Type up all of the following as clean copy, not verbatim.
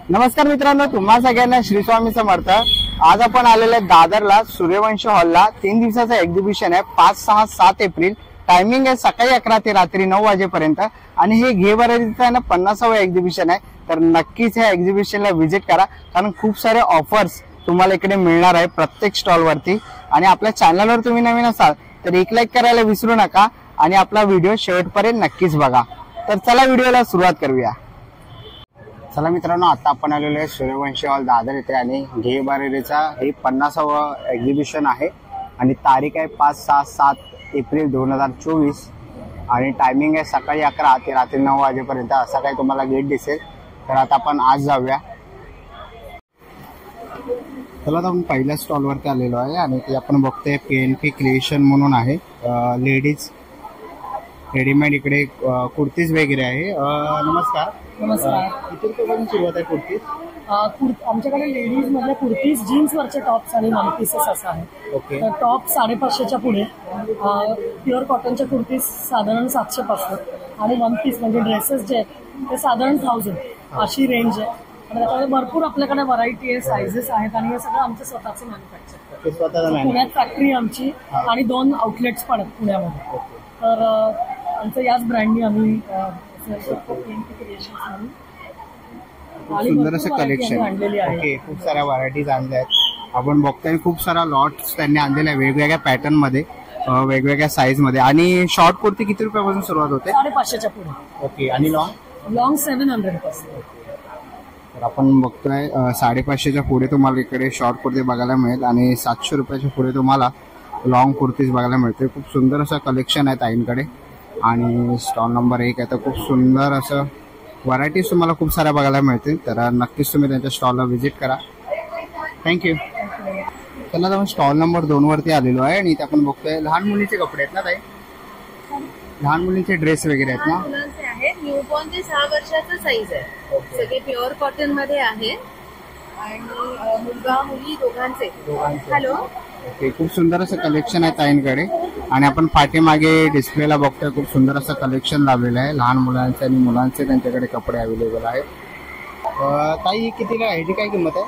नमस्कार मित्रांनो, तुम्हा सगळ्यांना श्री स्वामी समर्थ। आज आपण आलेले दादरला सूर्यवंशी हॉलला 3 दिवसाचं एक्झिबिशन आहे। 5, 6, 7 एप्रिल। टायमिंग आहे सकाळी 11 ते रात्री 9 वाजेपर्यंत आणि हे घे बरेचं ना 50वे एक्झिबिशन आहे। तर नक्कीच ह्या एक्झिबिशनला व्हिजिट करा, कारण खूप सारे ऑफर्स तुम्हाला इकडे मिळणार आहे प्रत्येक स्टॉल वरती। आणि आपल्या चॅनलवर तुम्ही नवीन असाल तर एक लाईक करायला विसरू नका आणि आपला व्हिडिओ शेवटपर्यंत नक्कीच बघा। तर चला व्हिडिओला सुरुवात करूया। चला मित्रांनो, आता आपण आलेलो आहे सूर्यवंशी हॉल दादर येथे आणि घे बरेचा हे 50वा एक्झिबिशन आहे आणि तारीख आहे 5, 6, 7 एप्रिल 2024 आणि टायमिंग आहे सकाळी 11 ते रात्री 9 वाजेपर्यंत। असं काही तुम्हाला गेट दिसेल। तर आता आपण आज जाऊया। चला आता आपण पहिल्या स्टॉल वरती आलेलो आहे आणि ते आपण बघतोय PNP क्रिएशन म्हणून आहे। लेडीज रेडीमेड इकडे कुर्तीज वगैरे आहे। नमस्कार। नमस्कार। किती रुपयापासून सुरुवात आहे कुर्तीज? आमच्याकडे लेडीज मधले कुर्तीज, जीन्स वरचे टॉप्स आणि वन पीसेस असं आहे। ओके। तर टॉप 550च्या पुढे, प्युअर कॉटनच्या कुर्तीज साधारण 700 पासून आणि वन पीस म्हणजे ड्रेसेस जे आहेत ते साधारण 1000 अशी रेंज आहे। आणि त्याच्यामध्ये भरपूर आपल्याकडे व्हरायटी आहे, सायझेस आहेत आणि हे सगळं आमचं स्वतःचं मॅन्युफॅक्चर। पुण्यात फॅक्टरी आमची आणि 2 आउटलेट्स पण आहेत पुण्यामध्ये। तर आमचं याच ब्रँडनी आम्ही सुंदर असं कलेक्शन ओके, खूप साऱ्या व्हरायटीज आणल्या आहेत। आपण बघतोय खूप सारा लॉट्स त्यांनी आणलेला आहे वेगवेगळ्या पॅटर्न मध्ये, वेगवेगळ्या साईज मध्ये। आणि शॉर्ट कुर्ती किती रुपयापासून सुरुवात होते? 550च्या पुढे। ओके। आणि लॉंग 700 पासून। तर आपण बघतोय 550च्या पुढे तुम्हाला इकडे शॉर्ट कुर्ती बघायला मिळेल आणि 700 रुपयाच्या पुढे तुम्हाला लॉंग कुर्तीज बघायला मिळते। खूप सुंदर असं कलेक्शन आहे ताईंकडे आणि स्टॉल नंबर 1 आहे। तर खूप सुंदर असं व्हरायटीज तुम्हाला खूप साऱ्या बघायला मिळतील। तर नक्कीच तुम्ही त्यांच्या स्टॉलला व्हिजिट करा। थँक्यू। चला आपण स्टॉल नंबर 2 वरती आलेलो आहे आणि इथे आपण बघतोय लहान मुलीचे कपडे आहेत ना ताई? लहान मुलीचे ड्रेस वगैरे आहेत ना? मुलांचे आहेत, न्यूबॉर्न ते 6 वर्षाचा साईज आहे। सगळे प्युअर कॉटन मध्ये आहे आणि मुलगा मुली दोघांचे। हॅलो। ओके, खूप सुंदर असं कलेक्शन आहे ताईंकडे आणि आपण पाठीमागे डिस्प्लेला बघतोय खूप सुंदर असं कलेक्शन लावलेलं आहे लहान मुलांचे आणि मुलांचे त्यांच्याकडे कपडे अवेलेबल आहेत। ताई ही कितीला आहे? ह्याची काय किंमत आहे?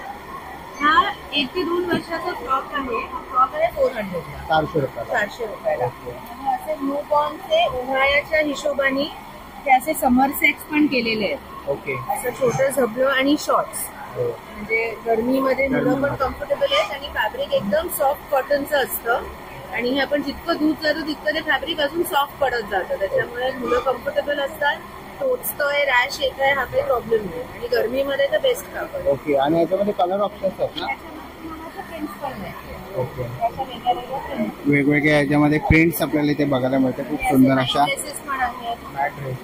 हा 1 ते 2 वर्षाचा फ्रॉक आहे। फ्रॉक आहे 400 ला। 400 रुपयाला। 400 रुपयाला। आणि असे न्यूबॉर्नचे उन्हाळ्याच्या हिशोबाने ते असे समर सेट्स पण केलेले आहेत। ओके। असं छोटं झबलं आणि शॉर्ट्स, म्हणजे गरमीमध्ये मुलं पण कम्फर्टेबल आहेत आणि फॅब्रिक एकदम सॉफ्ट कॉटनचं असतं आणि हे आपण जितकं धूत जातो तितकं ते फॅब्रिक अजून सॉफ्ट पडत जातं, त्याच्यामुळे मुलं कम्फर्टेबल असतात। टोचतोय, रॅश येत आहे, हा काही प्रॉब्लेम नाही आणि गरमीमध्ये तर बेस्ट कापड। ओके। आणि याच्यामध्ये कलर ऑप्शन्स आहेत ना? प्रिंट्स पण आहे। ओके। वेगवेगळ्या याच्यामध्ये प्रिंट्स आपल्याला इथे बघायला मिळते खूप सुंदर अशा ड्रेसेस पण आहेत।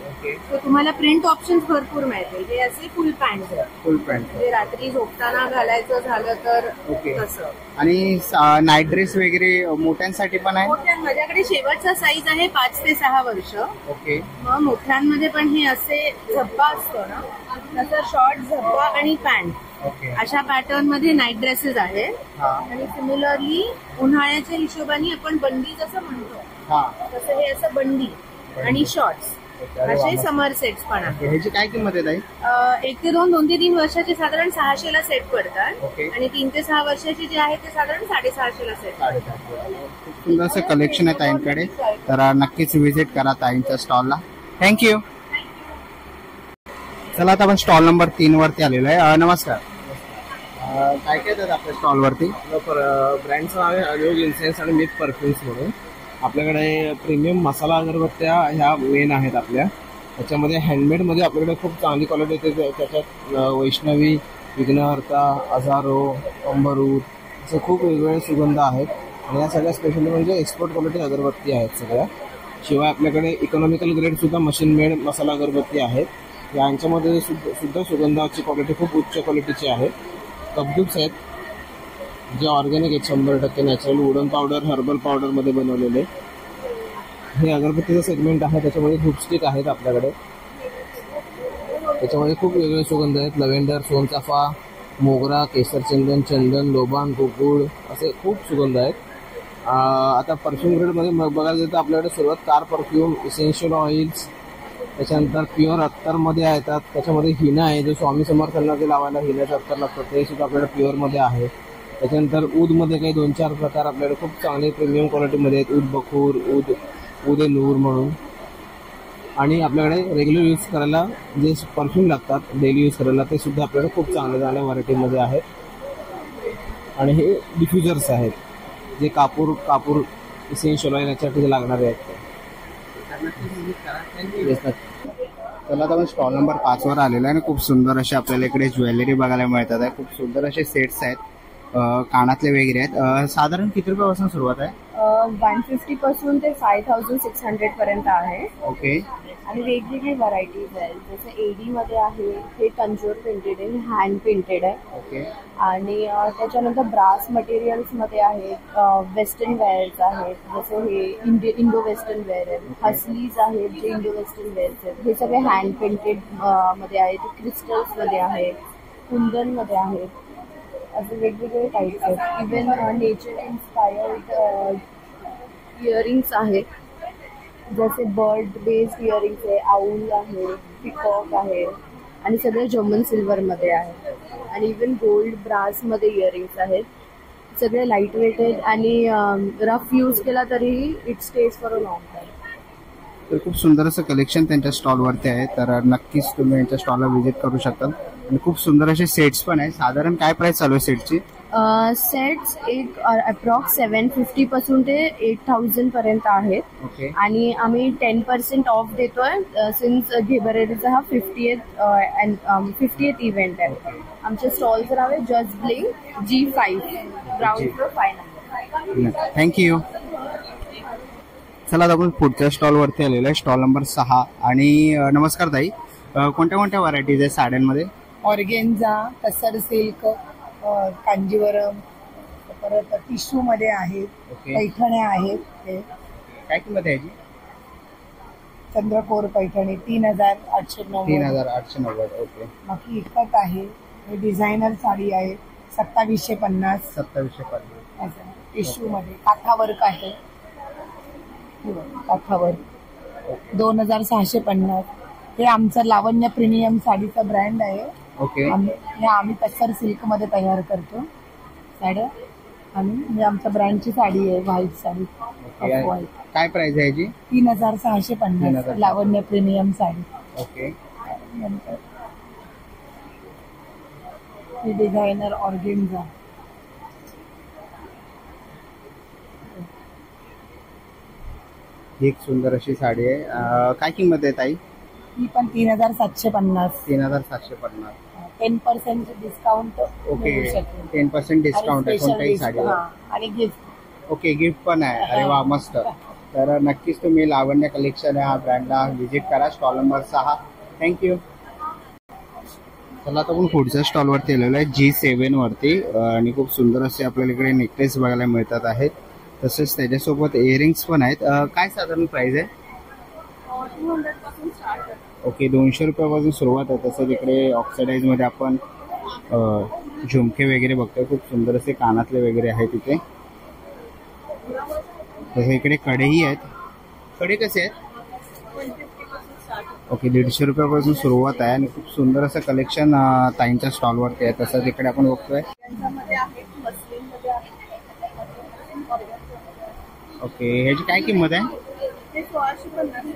ओके। तर तुम्हाला प्रिंट ऑप्शन्स भरपूर मिळतील। हे असे फुल पॅन्ट आहेत, फुल पॅन्ट म्हणजे रात्री झोपताना घालायचं झालं तर ओके। तसं। आणि नाईट ड्रेस वगैरे मोठ्यांसाठी पण आहे? माझ्याकडे शेवटचा साईज आहे 5 ते 6 वर्ष। ओके। मग मोठ्यांमध्ये पण हे असे झब्बा असतो ना, तसं शॉर्ट झब्बा आणि पॅन्ट अशा पॅटर्न मध्ये नाईट ड्रेसेस आहेत। आणि सिमिलरली उन्हाळ्याच्या हिशोबाने आपण बंडी जसं म्हणतो तसं हे असं बंडी आणि शॉर्ट्स असे समर सेट्स पण आहेत। ह्याची काय किंमत आहे ताई? 1 ते 2, 2 ते 3 वर्षाचे साधारण 600 ला सेट पडतात आणि 3 ते 6 वर्षाचे जे आहेत ते साधारण 650 ला सेट। खूप सुंदर असं कलेक्शन आहे ताईंकडे, तर नक्कीच व्हिजिट करा ताईंच्या स्टॉलला। थँक्यू। चला आता आपण स्टॉल नंबर 3 वरती आलेलो आहे। नमस्कार। काय काय येतात आपल्या स्टॉल वरती? ब्रँडचं नाव आहे अयोग इन्सेन्स आणि मिथ परफ्युम्स म्हणून। आपल्याकडे प्रीमियम मसाला अगरबत्त्या ह्या मेन आहेत आपल्या। त्याच्यामध्ये हँडमेडमध्ये आपल्याकडे खूप चांगली क्वालिटी येते। त्याच्यात वैष्णवी, विघ्नहर्ता, अझारो, अंबरूत असे खूप वेगवेगळे सुगंध आहेत आणि या सगळ्या स्पेशली म्हणजे एक्सपोर्ट क्वालिटी अगरबत्ती आहेत सगळ्या। शिवाय आपल्याकडे इकॉनॉमिकल ग्रेड सुद्धा मशीन मेड मसाला अगरबत्ती आहेत। यांच्यामध्ये सुद्धा सुगंधाची क्वालिटी खूप उच्च क्वालिटीची आहे। कपडूप्स आहेत जे ऑर्गॅनिक आहेत, 100% natural wooden powder, herbal powder मध्ये बनवलेले। हे अगरबत्तीचं सेगमेंट आहे, त्याच्यामध्ये धूपस्टिक आहेत आपल्याकडे। त्याच्यामध्ये खूप वेगवेगळे सुगंध आहेत, लव्हेंडर, सोनचाफा, मोगरा, केसर चंदन, चंदन, लोबान, गोकुळ असे खूप सुगंध आहेत। आता परफ्यूम ग्रेड मध्ये बघायला गेलं तर आपल्याकडे सुरुवात कार परफ्यूम, इसेन्शियल ऑइल्स, त्याच्यानंतर प्युअर अत्तरमध्ये येतात, त्याच्यामध्ये हिना आहे, जो स्वामी समर्थांना जे लावायला हिन्याचं अत्तर लागतं ते सुद्धा आपल्याला प्युअरमध्ये आहे. त्याच्यानंतर ऊदमध्ये काही 2-4 प्रकार आपल्याकडे खूप चांगले प्रीमियम क्वालिटीमध्ये आहेत. ऊद बखूर, ऊद ए नूर म्हणून. आणि आपल्याकडे रेग्युलर यूज करायला जे परफ्यूम लागतात डेली यूज करायला ते सुद्धा आपल्याकडे खूप चांगल्या चांगल्या व्हरायटीमध्ये आहेत. आणि हे डिफ्युजर्स आहेत जे कापूर इसेन्शियल ऑइल याच्यासाठी लागणारे आहेत. चला आता आपण स्टॉल नंबर 5 वर आलेला आहे आणि खूप सुंदर असे आपल्याला इकडे ज्वेलरी बघायला मिळतात आहे. खूप सुंदर असे सेट्स आहेत, कानातले वगैरे आहेत. साधारण किती रुपयापासून सुरुवात आहे? 150 पासून ते 5600 पर्यंत आहे. ओके. आणि वेगवेगळी व्हरायटीज आहेत, जसं एडी मध्ये आहे, हे तंजोर प्रिंटेड आहे, हँड प्रिंटेड आहे. ओके. आणि त्याच्यानंतर ब्रास मटेरियल्स मध्ये आहेत, वेस्टर्न वेअर्स आहेत, जसं हे इंडो वेस्टर्न वेअर आहे, हसलीज आहेत जे इंडो वेस्टर्न वेअर्स आहेत. हे सगळे हँड प्रिंटेड मध्ये आहेत, क्रिस्टल्स मध्ये आहेत, कुंदन मध्ये आहेत, असे वेगवेगळे टाईप्स आहेत. इवन नेचर इन्स्पायर्ड इयरिंग्स आहेत, जसे बर्ड बेस्ड इयरिंग्स आहे, आऊल आहे, पिकॉक आहे, आणि सगळे जर्मन सिल्वर मध्ये आहे. आणि इवन गोल्ड ब्रास मध्ये इयरिंग्स आहेत. सगळे लाईट वेट आहेत आणि रफ यूज केला तरीही it stage for a long time. तर खूप सुंदर असं कलेक्शन त्यांच्या स्टॉलवरती आहे, तर नक्कीच तुम्ही यांच्या स्टॉलला व्हिजिट करू शकता. आणि खूप सुंदर असे सेट्स पण आहेत. साधारण काय प्राइस चालू आहे सेटची? सेट्स एक अप्रॉक्स 750 पासून ते 8000 पर्यंत आहेत. ओके. आणि आम्ही 10% ऑफ देतोय सिन्स घेबरेचा हा 50th इव्हेंट आहे. आमचे स्टॉल्स आहे just blink G5 ground floor 5 number. Thank you. चला आता आपण पुढच्या स्टॉलवरती आलेलो आहे, स्टॉल नंबर 6. आणि नमस्कार ताई, कोणत्या कोणत्या व्हरायटीज आहेत साड्यांमध्ये? ऑर्गेन्झा, टसर सिल्क, कांजीवरम, परत टिश्यू मध्ये आहेत, ओके. पैठण्या आहेत. हे काय किंमत आहे याची? चंद्रकोर पैठणी 3890. 3890. ओके. बाकी इकत आहे. हे डिझायनर साडी आहे 2750. 2750. टिश्यू मध्ये काठावर्क आहे, काठावर्क 2650. हे आमचं लावण्य प्रीमियम साडीचा ब्रँड आहे. ओके. हे आम्ही तस्सर सिल्क मध्ये तयार करतो साड्या. आणि हे आमच्या ब्रँडची साडी आहे, व्हाईट साडी. व्हाईट काय प्राइस आहे याची? 3650 लावण्य प्रीमियम साडी. ओके. नंतर हे डिझायनर ऑर्गेन्झा. ही एक सुंदर अशी साडी आहे. काय किंमत आहे ताई? ही पण 3750. 3750. 10% डिस्काउंट. ओके. 10% डिस्काउंट आहे कोणत्याही साडीवर. आणि गिफ्ट. ओके, गिफ्ट पण आहे. अरे वा, मस्त. तर नक्कीच तुम्ही लावण्य कलेक्शन या ब्रँडला व्हिजिट करा, स्टॉल नंबर 6. थँक्यू. चला आता आपण पुढच्या स्टॉलवरती आलेलो आहे G7 वरती. आणि खूप सुंदर असे आपल्याला इकडे नेकलेस बघायला मिळतात आहेत, तसेच त्याच्यासोबत इयरिंग्स पण आहेत. काय साधारण प्राइस आहे? 200 पासून स्टार्ट. ओके, 200 रुपयापासून सुरुवात आहे. तसंच इकडे ऑक्सिडाइज मध्ये आपण झुमके वगैरे बघतोय, खूप सुंदर असे कानातले वगैरे आहेत इथे. तसं इकडे कडेही आहेत. कडे कसे आहेत? 150 पासून स्टार्ट. ओके, 150 रुपयापासून सुरुवात आहे. आणि खूप सुंदर असं कलेक्शन ताईंच्या स्टॉलवरती आहे. तसंच इकडे आपण बघतोय. मध्ये आहे, मस्लिन मध्ये आहे. ओके, ह्याची काय किंमत आहे? ते 1650.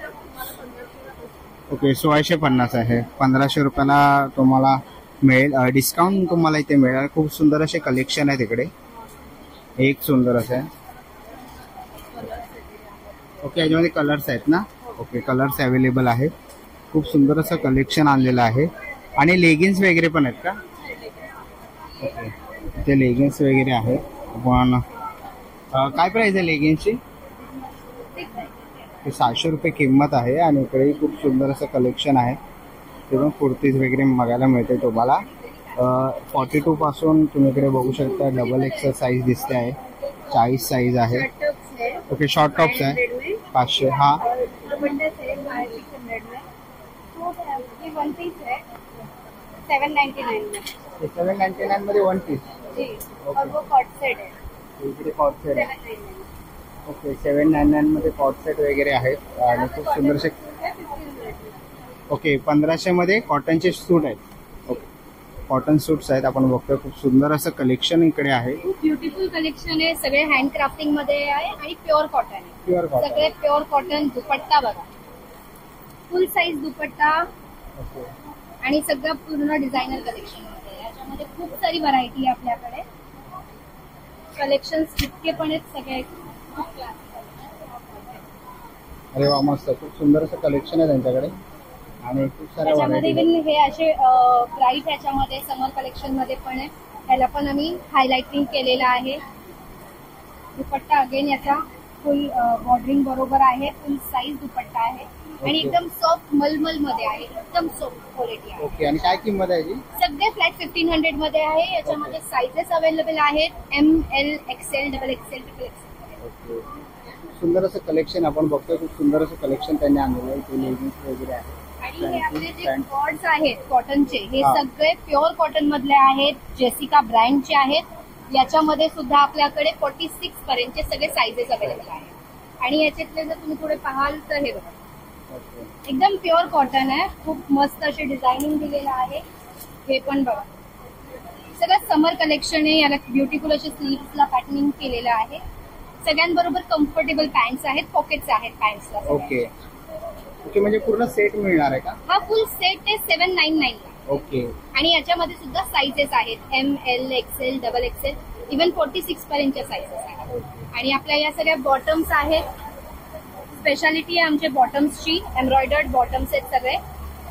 ओके, 1650 आहे. 1500 रुपयाला तुम्हाला मिळेल. डिस्काउंट तुम्हाला इथे मिळेल. खूप सुंदर असे कलेक्शन आहे तिकडे, एक सुंदर असे. ओके, याच्यामध्ये कलर्स आहेत ना? ओके, कलर्स अवेलेबल आहेत. खूप सुंदर असं कलेक्शन आणलेलं आहे. आणि लेगिन्स वगैरे पण आहेत का? ओके, इथे लेगिन्स वगैरे आहे. पण काय प्राइस आहे लेगिन्सची? 700 रुपये किंमत आहे. आणि इकडे खूप सुंदर असं कलेक्शन आहे. तेव्हा कुर्तीज वगैरे बघायला मिळते तुम्हाला. 42 पासून तुम्ही इकडे बघू शकता. डबल एक्सेल साईज दिसते आहे, 40 साईज आहे. ओके, शॉर्ट टॉप्स आहे 500. हा 799 मध्ये 1 पीस. इकडे कॉट सेट आहे. ओके, 799 मध्ये कॉट सेट वगैरे आहेत. आणि खूप सुंदर ओके 1500 मध्ये कॉटनचे सूट आहेत. ओके कॉटन सूट्स आहेत आपण बघतोय. खूप सुंदर असं कलेक्शन इकडे आहे. खूप ब्युटिफुल कलेक्शन आहे. सगळे हँडक्राफ्टिंग मध्ये आहे आणि प्युअर कॉटन आहे. प्युअर कॉटन सगळे प्युअर कॉटन. दुपट्टा बघा, फुल साईज दुपट्टा ओके आणि सगळं पूर्ण डिझायनर कलेक्शन मध्ये. याच्यामध्ये खूप सारी व्हरायटी आहे आपल्याकडे. कलेक्शन इतके पण आहेत सगळे खूप क्लासिक. अरे वा मस्त. खूप सुंदर असं कलेक्शन आहे त्यांच्याकडे आणि खूप साऱ्या त्याच्यामध्ये व्हरायटी. हे असे ब्राईट याच्यामध्ये समर कलेक्शन मध्ये पण आहे. त्याला पण आम्ही हायलाइटिंग केलेलं आहे. दुपट्टा अगेन याचा फुल बॉर्डरिंग बरोबर आहे. फुल साईज दुपट्टा आहे आणि एकदम सॉफ्ट मलमल मध्ये आहे. एकदम सॉफ्ट क्वालिटी आहे. ओके आणि काय किंमत आहे याची? सगळे फ्लॅट 1500 मध्ये आहे. याच्यामध्ये साईजेस अवेलेबल आहेत. ML XL XXL XXL. Okay सुंदर असं कलेक्शन आपण बघतोय. खूप सुंदर असं कलेक्शन त्यांनी आणलेलं आहे. इथे लेगिन्स वगैरे आहे. आणि हे आपले जे पॅन्ट. कॉर्ड्स आहेत कॉटनचे हे हा. सगळे प्युअर कॉटन मधले आहेत. जेसिका ब्रँडचे आहेत. याच्यामध्ये सुद्धा आपल्याकडे 46 पर्यंतचे सगळे साईजेस अवेलेबल आहेत. आणि याच्यातले जर तुम्ही थोडे पाहाल तर हे बघा ओके एकदम प्युअर कॉटन आहे. खूप मस्त असे डिझायनिंग दिलेलं आहे. हे पण बघा सगळं समर कलेक्शन आहे. याला ब्युटिफुल असे स्लीव्सला पॅटर्निंग केलेलं आहे. सगळ्यांबरोबर कम्फर्टेबल पॅन्ट्स आहेत. पॉकेट्स आहेत पॅन्ट्सला. ओके ओके म्हणजे पूर्ण सेट मिळणार आहे का? हा फुल सेट आहे 799 ला. ओके आणि याच्यामध्ये सुद्धा साईजेस आहेत. ML XL XXL इव्हन 46 पर्यंतच्या साईजेस आहेत. आणि आपल्या या सगळ्या बॉटम्स आहेत. स्पेशालिटी आहे आमच्या बॉटम्सची. एम्ब्रॉयडर्ड बॉटम्स आहेत सगळे.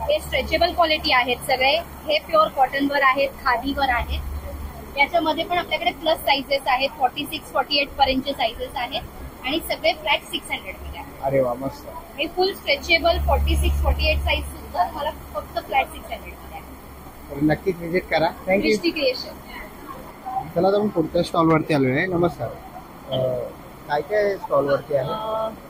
हे स्ट्रेचेबल क्वालिटी आहेत सगळे. हे प्युअर कॉटनवर आहेत. खादीवर आहेत. याच्यामध्ये पण आपल्याकडे प्लस साईजेस आहेत. 46 48 पर्यंतचे साईजेस आहेत. आणि सगळे फ्लॅट 600 मध्ये आहेत. अरे वा मस्त. हे फुल स्ट्रेचेबल 46 48 साईज सुद्धा मला फक्त फ्लॅट 600 मध्ये आहे. तर नक्कीच व्हिजिट करा. थँक्यू. दृष्टी क्रिएशन. चला तर आपण पुढच्या स्टॉल वरती आलोय. नमस्कार. काय काय स्टॉल वरती आहे?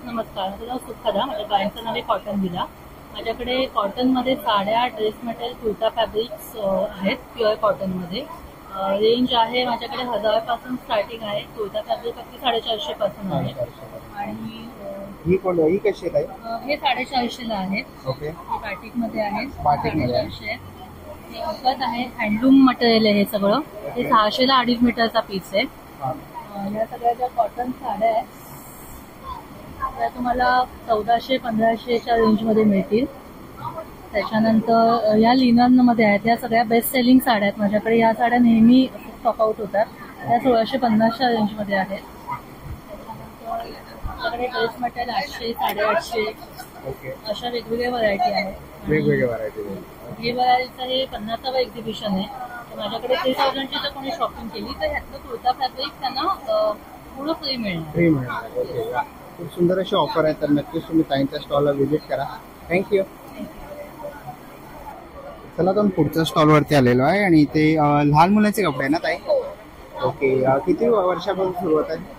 नमस्कार, माझं नाव सुखदा. माझ्या ब्रँडचं नाव आहे कॉटन विला. माझ्याकडे कॉटनमध्ये साड्या, ड्रेस मटेरियल, कुर्ता फॅब्रिक्स आहेत प्युअर कॉटनमध्ये. रेंज आहे माझ्याकडे 1000 पासून स्टार्टिंग आहे. कुर्ता फॅब्रिक अगदी 450 पासून आहे. आणि ही कशी आहे? हे 450 ला आहेत. ओके हे बाटिकमध्ये आहेत. बाटिकमध्ये आहे. 450 आहेत. हे विकत आहे. हँडलूम मटेरियल आहे हे सगळं. हे 600 ला 2.5 मीटरचा पीस आहे. या सगळ्या ज्या कॉटन साड्या आहेत त्या तुम्हाला 1400-1500च्या रेंजमध्ये मिळतील. त्याच्यानंतर या लिननमध्ये आहेत. या सगळ्या बेस्ट सेलिंग साड्या आहेत माझ्याकडे. या साड्या नेहमी स्टॉकआउट होतात. त्या 1650च्या रेंजमध्ये आहेत. त्याच्यानंतर आपल्याकडे ड्रेस मटेरियल 800, 850 ओके अशा वेगवेगळ्या व्हरायटी आहेत. वेगवेगळ्या व्हरायटी. हे व्हरायटीचं हे 50वा एक्झिबिशन आहे. तर माझ्याकडे 3000ची जर कोणी शॉपिंग केली तर ह्यातलं कुर्ता फॅब्रिक त्यांना पूर्ण फ्री मिळणार. फ्री मिळणार. ओके खूप सुंदर अशी ऑफर आहे. तर नक्कीच तुम्ही ताईंच्या स्टॉलला व्हिजिट करा. थँक्यू. चला तर पुढच्या स्टॉल वरती आलेलो आहे आणि इथे लहान मुलांचे कपडे आहे ना ताई? ओके किती वर्षापासून सुरुवात आहे?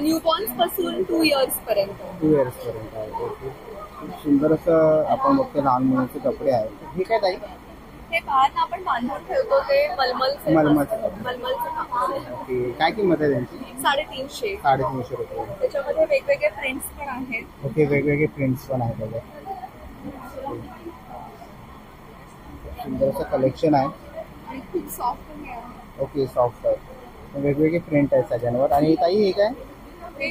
न्यूबॉर्न्स पासून 2 इयर्स पर्यंत. 2 इयर्स पर्यंत आहे. ओके खूप सुंदर असं आपण बघतो लहान मुलांचे कपडे आहेत. हे काय ताई? हे बाळांना आपण बांधून ठेवतो ते मलमलचं मलमलचं असतं. कापड. मलमलचं कापड आहे. ओके काय किंमत आहे त्यांची? 350. 350 रुपये. त्याच्यामध्ये वेगवेगळे प्रिंट्स पण आहेत. ओके वेगवेगळे प्रिंट्स पण आहेत त्याचे. सुंदर असं कलेक्शन आहे. आणि खूप सॉफ्ट पण आहे. ओके सॉफ्ट आहे. वेगवेगळे प्रिंट आहेत सगळ्यांवर. आणि ताई हे काय? हे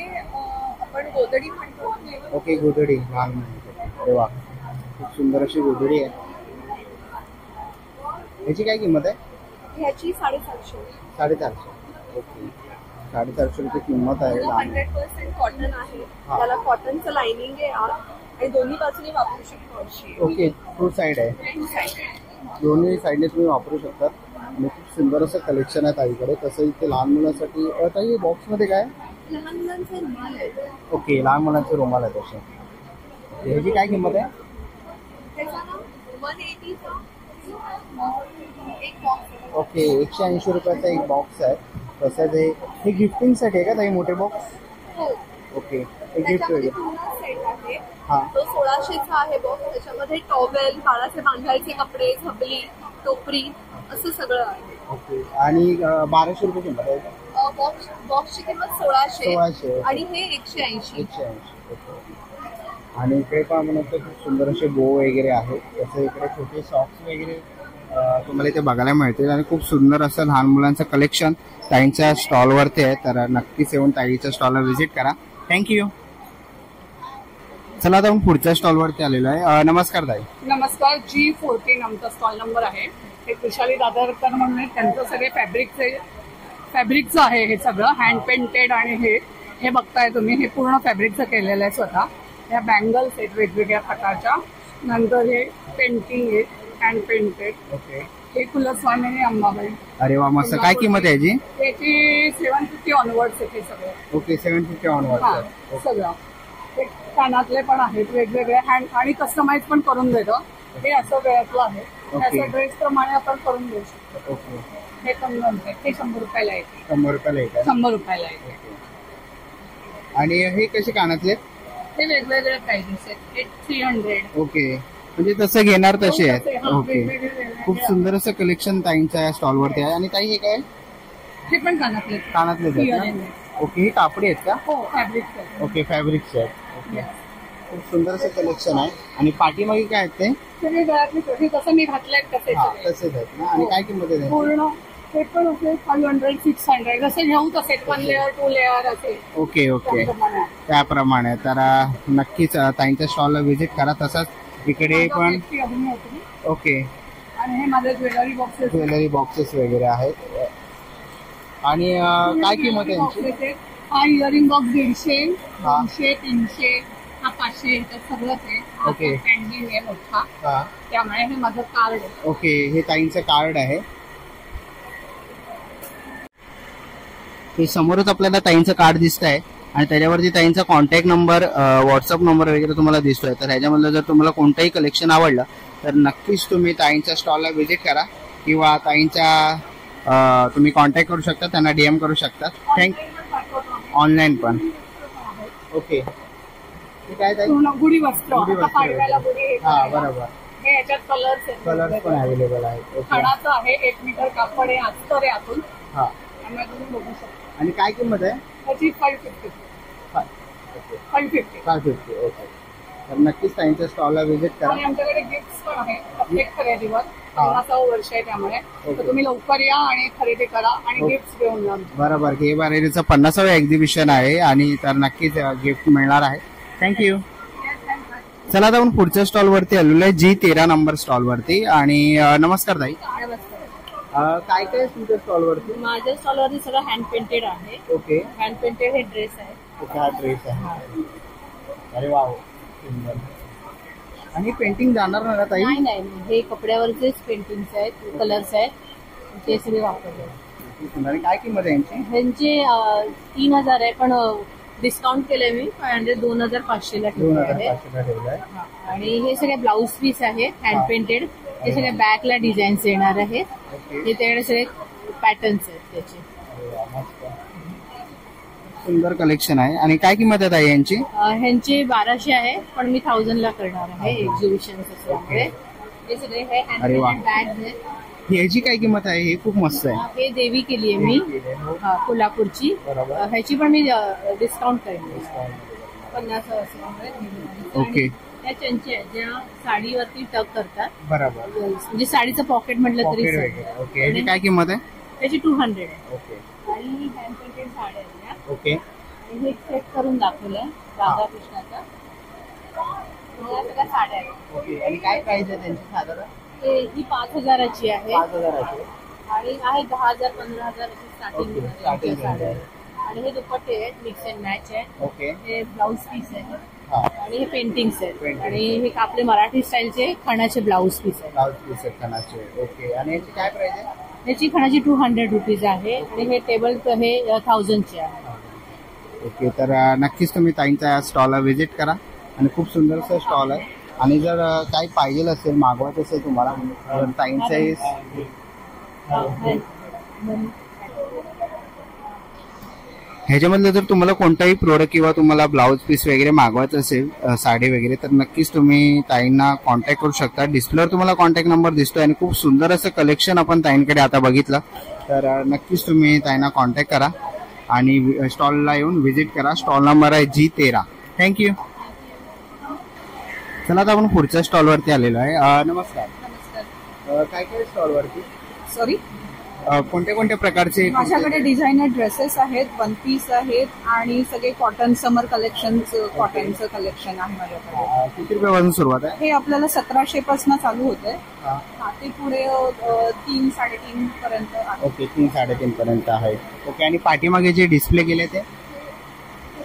आपण गोदडी म्हणतो. ओके गोधडी लहान मुलांची. अरे वा खूप सुंदर अशी गोधडी आहे. याची काय किंमत आहे? ह्याची 750. 450. ओके 450 रुपये किंमत आहे. 100% कॉटन आहे. त्याला कॉटनचं लाइनिंग आहे आत आणि दोन्ही बाजूने वापरू शकतो अशी. ओके टू साईड आहे. Two side. दोन्ही साईडने तुम्ही वापरू शकता. आणि खूप सुंदर असं कलेक्शन आहे ताईकडे. तसं इथे लहान मुलांसाठी ताई बॉक्समध्ये काय? लहान मुलांचे रुमाल आहे. ओके लहान मुलांचे रुमाल आहे तसे. ह्याची काय किंमत आहे? त्याचा ना 180 चा एक बॉक्स. ओके 180 रुपयाचा एक बॉक्स आहे. तसंच हे गिफ्टिंगसाठी आहे का ताई मोठे बॉक्स? हो. ओके हे गिफ्ट त्याच्यामध्ये वगैरे. पूर्ण सेट आहे. हां तो 1600चा आहे बॉक्स. त्याच्यामध्ये टॉवेल, बाळाचे बांधायचे कपडे, झबली, टोपरी असं सगळं आहे. ओके आणि 1200 रुपये किंमत आहे. बॉक्सची किंमत 1600 1600. आणि हे 180. 180. ओके आणि इकडे पण म्हणून खूप सुंदर असे बो वगैरे आहेत. तसे इकडे छोटे सॉक्स वगैरे तुम्हाला इथे बघायला मिळतील आणि खूप सुंदर असं लहान मुलांचं कलेक्शन ताईंच्या स्टॉलवरती आहे. तर नक्कीच येऊन ताईच्या स्टॉलला व्हिजिट करा. थँक्यू. चला आता आपण पुढच्या स्टॉलवरती आलेलो आहे. नमस्कार ताई. नमस्कार. G14 आमचा स्टॉल नंबर आहे. हे खुशाली दादरकर म्हणून आहे. त्यांचं सगळे फॅब्रिकचं आहे. हे सगळं हँड पेंटेड आणि हे बघताय तुम्ही, हे पूर्ण फॅब्रिकचं केलेलं आहे स्वतः. ह्या बँगल्स आहेत वेगवेगळ्या प्रकारच्या. नंतर हे पेंटिंग आहे हँड पेंटेड. ओके. हे कुलस्वामिनी अंबाबाई. अरे वा, मस्त. काय किंमत आहे याची? त्याची 750 ऑनवर्ड्स आहे हे सगळं. Okay, 750 onward. सगळं. ते कानातले पण आहेत वेगवेगळे हँड आणि कस्टमाइज पण करून देतो. हे असं वेळातलं आहे. असं ड्रेस प्रमाणे आपण करून देऊ शकतो. ओके. हे कंगन आहे. ते 100 रुपयाला येते. 100 रुपयाला एक आहे. 100 रुपयाला येते. आणि हे कसे कानातले? ते वेगवेगळे प्राइसेस आहेत. हे 300. ओके, म्हणजे तसं घेणार तसे आहेत. हा, ओके. वेगवेगळे खूप सुंदर असं कलेक्शन ताईंच्या या स्टॉलवरती आहे. आणि ताई हे काय? हे पण कानातले कानातलेच आहेत ना? ओके, हे कापडी आहेत का? हो, फॅब्रिक. ओके, फॅब्रिकचे आहेत. ओके, खूप सुंदर असं कलेक्शन आहे. आणि पाठीमागे काय आहेत ते? सगळे गळ्यातले छोटे जसं मी घातलंय तसे हा, सगळे. तसेच आहेत ना? आणि काय किंमत आहे त्यांची? पूर्ण ते पण असे 500, 600 जसे घेऊ तसे 1 लेअर 2 लेअर असे ओके ओके, त्याप्रमाणे. त्याप्रमाणे. तर नक्कीच ताईंच्या स्टॉलला व्हिजिट करा. तसंच इकडे पण. ती अजून होती. ओके. आणि हे माझे ज्वेलरी बॉक्सेस. ज्वेलरी बॉक्सेस वगैरे आहेत. आणि काय किंमत आहे यांची? हा इयरिंग बॉक्स 150, हा. 200, 300, हा 500 याच्यात सगळंच आहे. ओके. हँडिंग आहे मोठा, हा. त्यामुळे हे माझं कार्ड आहे. ओके, हे ताईंचं कार्ड आहे. हे समोरच आपल्याला ताईंचं कार्ड दिसत आहे आणि त्याच्यावरती ताईंचा कॉन्टॅक्ट नंबर, व्हॉट्सअप नंबर वगैरे तुम्हाला दिसतोय. तर ह्याच्यामधलं जर तुम्हाला कोणतंही कलेक्शन आवडलं तर नक्कीच तुम्ही ताईंच्या स्टॉलला व्हिजिट करा किंवा ताईंच्या तुम्ही कॉन्टॅक्ट करू शकता, त्यांना DM करू शकता. ऑनलाईन पण. ओके. हे काय ताई? पूर्ण गुढी वस्त्र. गुढी आता वस्त्र. पाडव्याला गुढी हे हा, करायला. बरोबर. हे याच्यात कलर्स आहेत. कलर्स पण अवेलेबल आहेत. ओके. खणाचं आहे. 1 मीटर कापड आहे. अस्तर आहे आतून. हा. त्यामुळे तुम्ही बघू शकता. आणि काय किंमत आहे? त्याची 550. ओके, 550. 550. ओके. तर नक्कीच ताईंच्या स्टॉलला व्हिजिट करा. आणि आमच्याकडे गिफ्ट्स पण आहे प्रत्येक खरेदीवर. 50व वर्ष आहे त्यामुळे. तर तुम्ही लवकर या आणि खरेदी करा आणि गिफ्ट घेऊन जा. बरोबर. के बारेचं 50वे एक्झिबिशन आहे आणि तर नक्कीच गिफ्ट मिळणार आहे. थँक्यू. चला आता आपण पुढच्या स्टॉलवरती आलेलो आहे, G13 नंबर स्टॉलवरती. आणि नमस्कार ताई. काय काय तुमच्या स्टॉलवरती? माझ्या स्टॉलवरती सगळं हँड पेंटेड आहे. ओके. हँड पेंटेड हे ड्रेस आहे. ओके, हा ड्रेस आहे. अरे वा, सुंदर. आणि पेंटिंग जाणार ना ताई? नाही नाही, हे कपड्यावरचेच पेंटिंग्स आहेत, कलर्स आहेत, ते सगळे वापरले. आणि काय किंमत आहे यांची? ह्यांचे 3000 आहे, पण डिस्काउंट केलंय मी. 2500 ला ठेवलं आहे. 2500 ला ठेवलं आहे. आणि हे सगळे ब्लाऊज पीस आहे हँड पेंटेड. हे सगळे बॅकला डिझाईन्स येणार आहेत. ओके. हे त्याकडे सगळे पॅटर्न्स आहेत त्याचे. अरे वा, मस्त. सुंदर कलेक्शन आहे. आणि काय किंमत आहे ताई यांची? ह्यांचे 1200 आहे, पण मी 1000 ला करणार आहे एक्झिबिशन असल्यामुळे. हे सगळे हे हँड अरे वा. पेंटेड बॅग्स आहेत. ह्याची काय किंमत आहे? हे खूप मस्त आहे. हे देवी केली आहे मी, कोल्हापूरची. बरोबर. ह्याची पण मी डिस्काउंट करेन 50 असल्यामुळे. ओके. त्या चंची आहेत ज्या साडीवरती टक करतात. बरोबर. म्हणजे साडीचं पॉकेट म्हटलं तरी पॉकेट चालेल. वगैरे. ओके. ह्याची काय किंमत आहे? त्याची 200 आहे. ओके. आणि हँड पेंटेड साड्या आहेत त्या. ओके. आणि हे सेट करून दाखवलंय राधाकृष्णाचा. या सगळ्या साड्या आहेत. ओके. आणि काय प्राइस आहे त्यांची साधारण? ही 5000ची आहे. 5000 आणि आहे 10,000 15,000 स्टार्टिंग ओके. स्टार्टिंग साड्या. आणि हे दुपट्टे आहेत, मिक्स अँड मॅच आहे. ओके. हे ब्लाऊज पीस आहे. हा. आणि हे पेंटिंग्स आहेत. Paintings. आणि हे आपले मराठी स्टाईलचे खणाचे ब्लाऊज पीस आहेत. ब्लाउज पीस आहेत खणाचे. ओके. आणि याची काय प्राइस आहे? याची खणाची 200 रुपीज आहे. आणि हे टेबल हे 1000चे आहे. ओके. तर नक्कीच तुम्ही ताईंच्या स्टॉलला व्हिजिट करा आणि खूप सुंदर असं स्टॉल आहे. आणि जर काही पाहिजे असेल, मागवायचं असेल तुम्हाला, तर ताईंचाही ह्याच्यामधलं जर तुम्हाला कोणताही प्रोडक्ट किंवा तुम्हाला ब्लाऊज पीस वगैरे मागवायचं असेल, साडी वगैरे, तर नक्कीच तुम्ही ताईंना कॉन्टॅक्ट करू शकता. डिस्प्लेवर तुम्हाला कॉन्टॅक्ट नंबर दिसतोय. आणि खूप सुंदर असं कलेक्शन आपण ताईंकडे आता बघितलं. तर नक्कीच तुम्ही ताईंना कॉन्टॅक्ट करा आणि स्टॉलला येऊन व्हिजिट करा. स्टॉल नंबर आहे G13. थँक्यू. चला आता आपण पुढच्या स्टॉल वरती आलेलो आहे. नमस्कार. काय काय स्टॉल वरती सॉरी, कोणत्या कोणत्या प्रकारचे? माझ्याकडे डिझायनर ड्रेसेस आहेत, वन पीस आहेत आणि सगळे कॉटन समर कलेक्शन, कॉटनचं कलेक्शन आहे माझ्याकडे. किती रुपयापासून सुरुवात आहे? हे आपल्याला 1700 पासून चालू होतंय. ते पुढे 3-3.5 पर्यंत आहे. ओके, 3-3.5 पर्यंत आहे. ओके, आणि पाठीमागे जे डिस्प्ले केले ते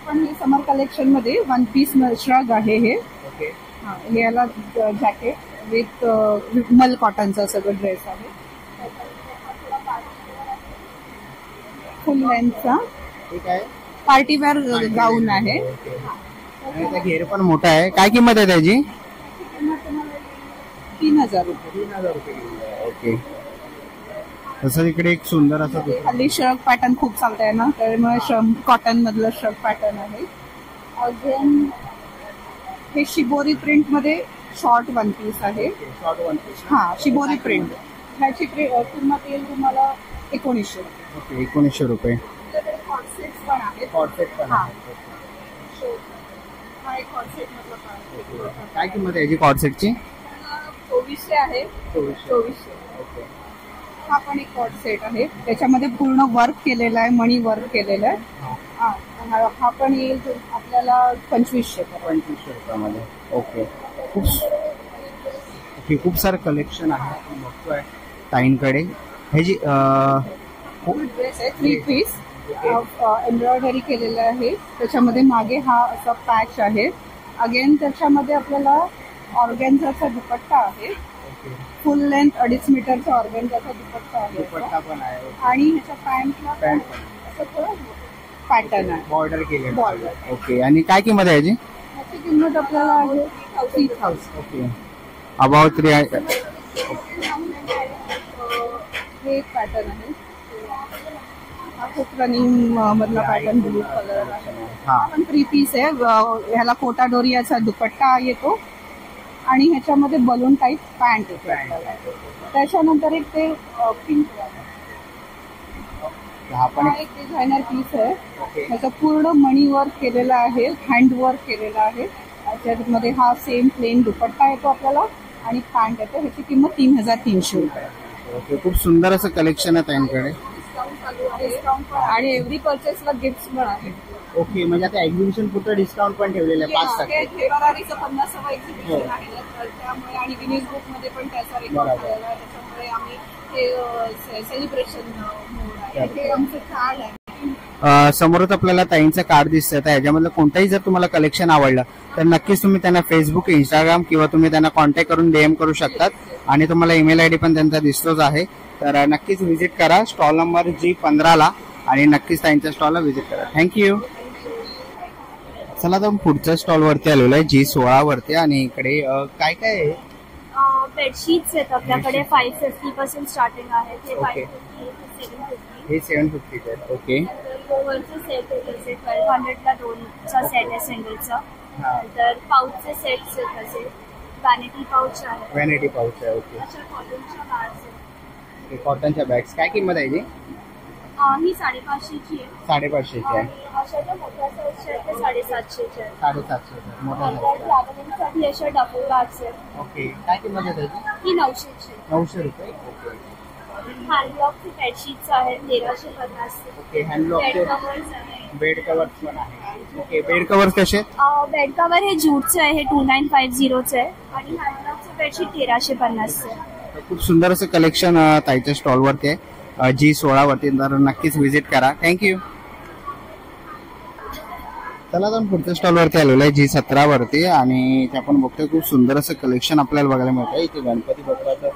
पण हे समर कलेक्शन मध्ये वन पीस श्रग आहे. हे ओके, हे याला जॅकेट विथ मल कॉटनचा सगळं ड्रेस आहे. फुल लेंथचा ठीक आहे. पार्टीवेअर गाऊन आहे. आणि त्याचा घेर पण मोठा आहे. काय किंमत आहे त्याची? 3000 रुपये. 3000 रुपये. ओके. तसं इकडे एक सुंदर असं हल्ली श्रग पॅटर्न खूप चालतंय ना, त्यामुळे कॉटन मधलं श्रग पॅटर्न आहे. अजून हे शिबोरी प्रिंट मध्ये शॉर्ट वन पीस आहे. Short one piece. हा, शिबोरी प्रिंट. ह्याची किंमत येईल तुम्हाला 1900 रुपये. ओके, 1900 रुपये. कॉर्सेट्स पण आहेत. कॉर्सेट पण हा. आहे. हा एक कॉर्सेट मधला काय किंमत आहे याची कॉर्सेटची? 2400 आहे. 2400. ओके. हा पण एक कॉर्ड सेट आहे, त्याच्यामध्ये पूर्ण वर्क केलेलं आहे, मणी वर्क केलेलं आहे. हा पण येईल आपल्याला 2500. 2500 रुपयामध्ये. ओके. खूप सारं कलेक्शन आहे आपण बघतोय ताईंकडे. ह्याची ड्रेस आहे 3 पीस, एम्ब्रॉयडरी केलेलं आहे. त्याच्यामध्ये मागे हा असा पॅच आहे. अगेन त्याच्यामध्ये आपल्याला ऑर्गॅन्झाचा दुपट्टा आहे. फुल लेंथ 2.5 मीटरचा ऑर्गॅन्झाचा दुपट्टा आहे. दुपट्टा पण आहे. आणि ह्याच्या पॅन्टला असं थोडं पॅटर्न आहे, बॉर्डर केले. बॉर्डर. ओके. आणि काय किंमत आहे याची? ह्याची किंमत आपल्याला आहे 3000. ओके. अबाउट 3 आहे. हे एक पॅटर्न आहे. हा खूप रनिंग मधला पॅटर्न, ब्लू कलर आहे. हा. पण 3 पीस आहे. ह्याला कोटा डोरियाचा दुपट्टा येतो आणि ह्याच्यामध्ये बलून टाईप पॅन्ट येते आपल्याला. त्याच्यानंतर एक ते पिंक हा एक डिझायनर पीस आहे. ह्याचा पूर्ण मणी वर्क केलेला आहे, हँड वर्क केलेला आहे. त्याच्यामध्ये हा सेम प्लेन दुपट्टा येतो आपल्याला आणि पॅन्ट येतो. ह्याची किंमत 3300 रुपये. ओके. खूप सुंदर असं कलेक्शन आहे त्यांच्याकडे. डिस्काउंट पण आणि एव्हरी परचेसला गिफ्ट पण आहे. ओके, म्हणजे आता एक्झिबिशन पुरतं डिस्काउंट पण ठेवलेलं आहे 5%. फेब्रुवारीचं 50व एक्झिबिशन आहे, तर त्यामुळे आणि गिनीज बुक मध्ये पण त्याचा रेकॉर्ड झालेला आहे. त्याच्यामुळे आम्ही ते सेलिब्रेशन मोड आहे, ते आमचं कार्ड आहे. समोरच आपल्याला ताईंचं कार्ड दिसतं. तर याच्यामधलं कोणतंही जर तुम्हाला कलेक्शन आवडलं तर नक्कीच तुम्ही त्यांना फेसबुक, इंस्टाग्राम किंवा तुम्ही त्यांना कॉन्टॅक्ट करून DM करू शकतात. आणि तुम्हाला ईमेल ID पण त्यांचा दिसतोच आहे. तर नक्कीच व्हिजिट करा स्टॉल नंबर G15 आणि नक्कीच ताईंच्या स्टॉलला व्हिजिट करा. थँक्यू. चला तर पुढच्या स्टॉल वरती आलेलो आहे G16 वरती. आणि इकडे काय काय आहे? बेडशीट्स आहेत आपल्याकडे. 550 पासून स्टार्टिंग आहे. ते ओके. 550 750. हे 750 आहे. ओके. ओव्हरचं सेट आहे तसे 1200ला 2चा सेट आहे सिंगलचा. नंतर पाऊचचे सेट्स आहेत तसे. वॅनिटी पाऊच आहे. व्हॅनिटी पाऊच आहे. ओके. अशा कॉटनच्या बॅग्स आहेत. हे कॉटनच्या बॅग्स काय किंमत आहे याची? ही 550ची आहे. 550ची आहे. आणि अशा ज्या मोठ्या साईजच्या आहेत ते 750ची आहेत. 750 मोठा नंतर ट्रॅव्हलिंगसाठी अशा डबल बॅग्स आहेत. ओके. काय किंमत आहे त्याची? ही 900ची आहे. 900 रुपये. ओके. हँडलॉकची बेडशीट्स आहेत 1350. ओके. हँडलॉकचे बेड कव्हर्स आहेत. बेड कवर्स पण आहे. ओके. बेड कवर्स कसे आहेत? बेड कव्हर हे जूटचं आहे, हे 2950चं आहे. आणि हँडलॉकचं बेडशीट 1350चं आहे. खूप सुंदर असं कलेक्शन ताईच्या स्टॉल वरती आहे G16 वरती. तर नक्कीच व्हिजिट करा. थँक्यू. चला जाऊन पुढच्या स्टॉल वरती आलेलो आहे G17 वरती. आणि ते आपण बघतोय खूप सुंदर असं कलेक्शन आपल्याला बघायला मिळतं. इथे गणपती बाप्पाचं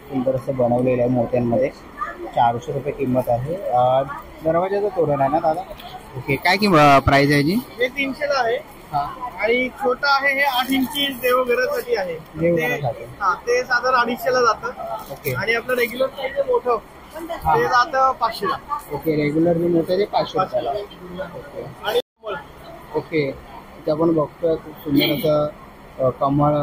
सुंदर असं बनवलेलं आहे मोत्यांमध्ये. 400 रुपये किंमत आहे. दरवाजाचं तोरण आहे ना दादा? ओके. काय किंमत प्राइस आहे जी? हे 300ला आहे. आणि छोटं आहे हे 8 इंची देवघरासाठी आहे. देवघरासाठी. ते साधारण 250ला जातं. ओके. आणि आपलं रेग्युलर पाहिजे मोठं ते जातं 500ला. ओके. रेग्युलरली मोठं ते 500 रुपयाला. ओके. आणि ओके. इथे आपण बघतोय खूप सुंदर असं कमळ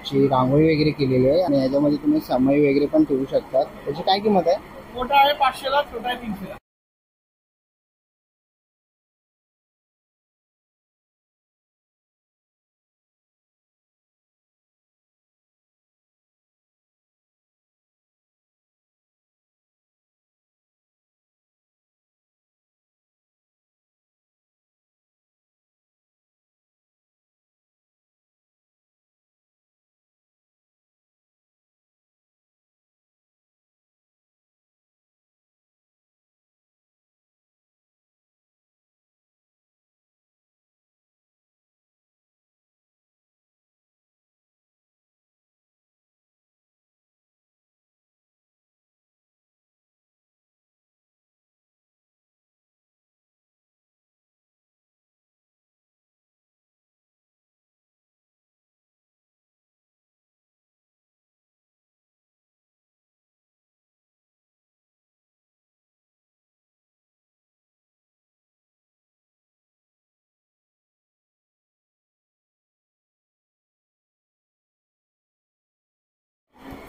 ची रांगोळी वगैरे केलेली आहे. आणि याच्यामध्ये तुम्ही समई वगैरे पण ठेवू शकतात. त्याची काय किंमत आहे? मोठा आहे 500ला, छोटा आहे 300ला.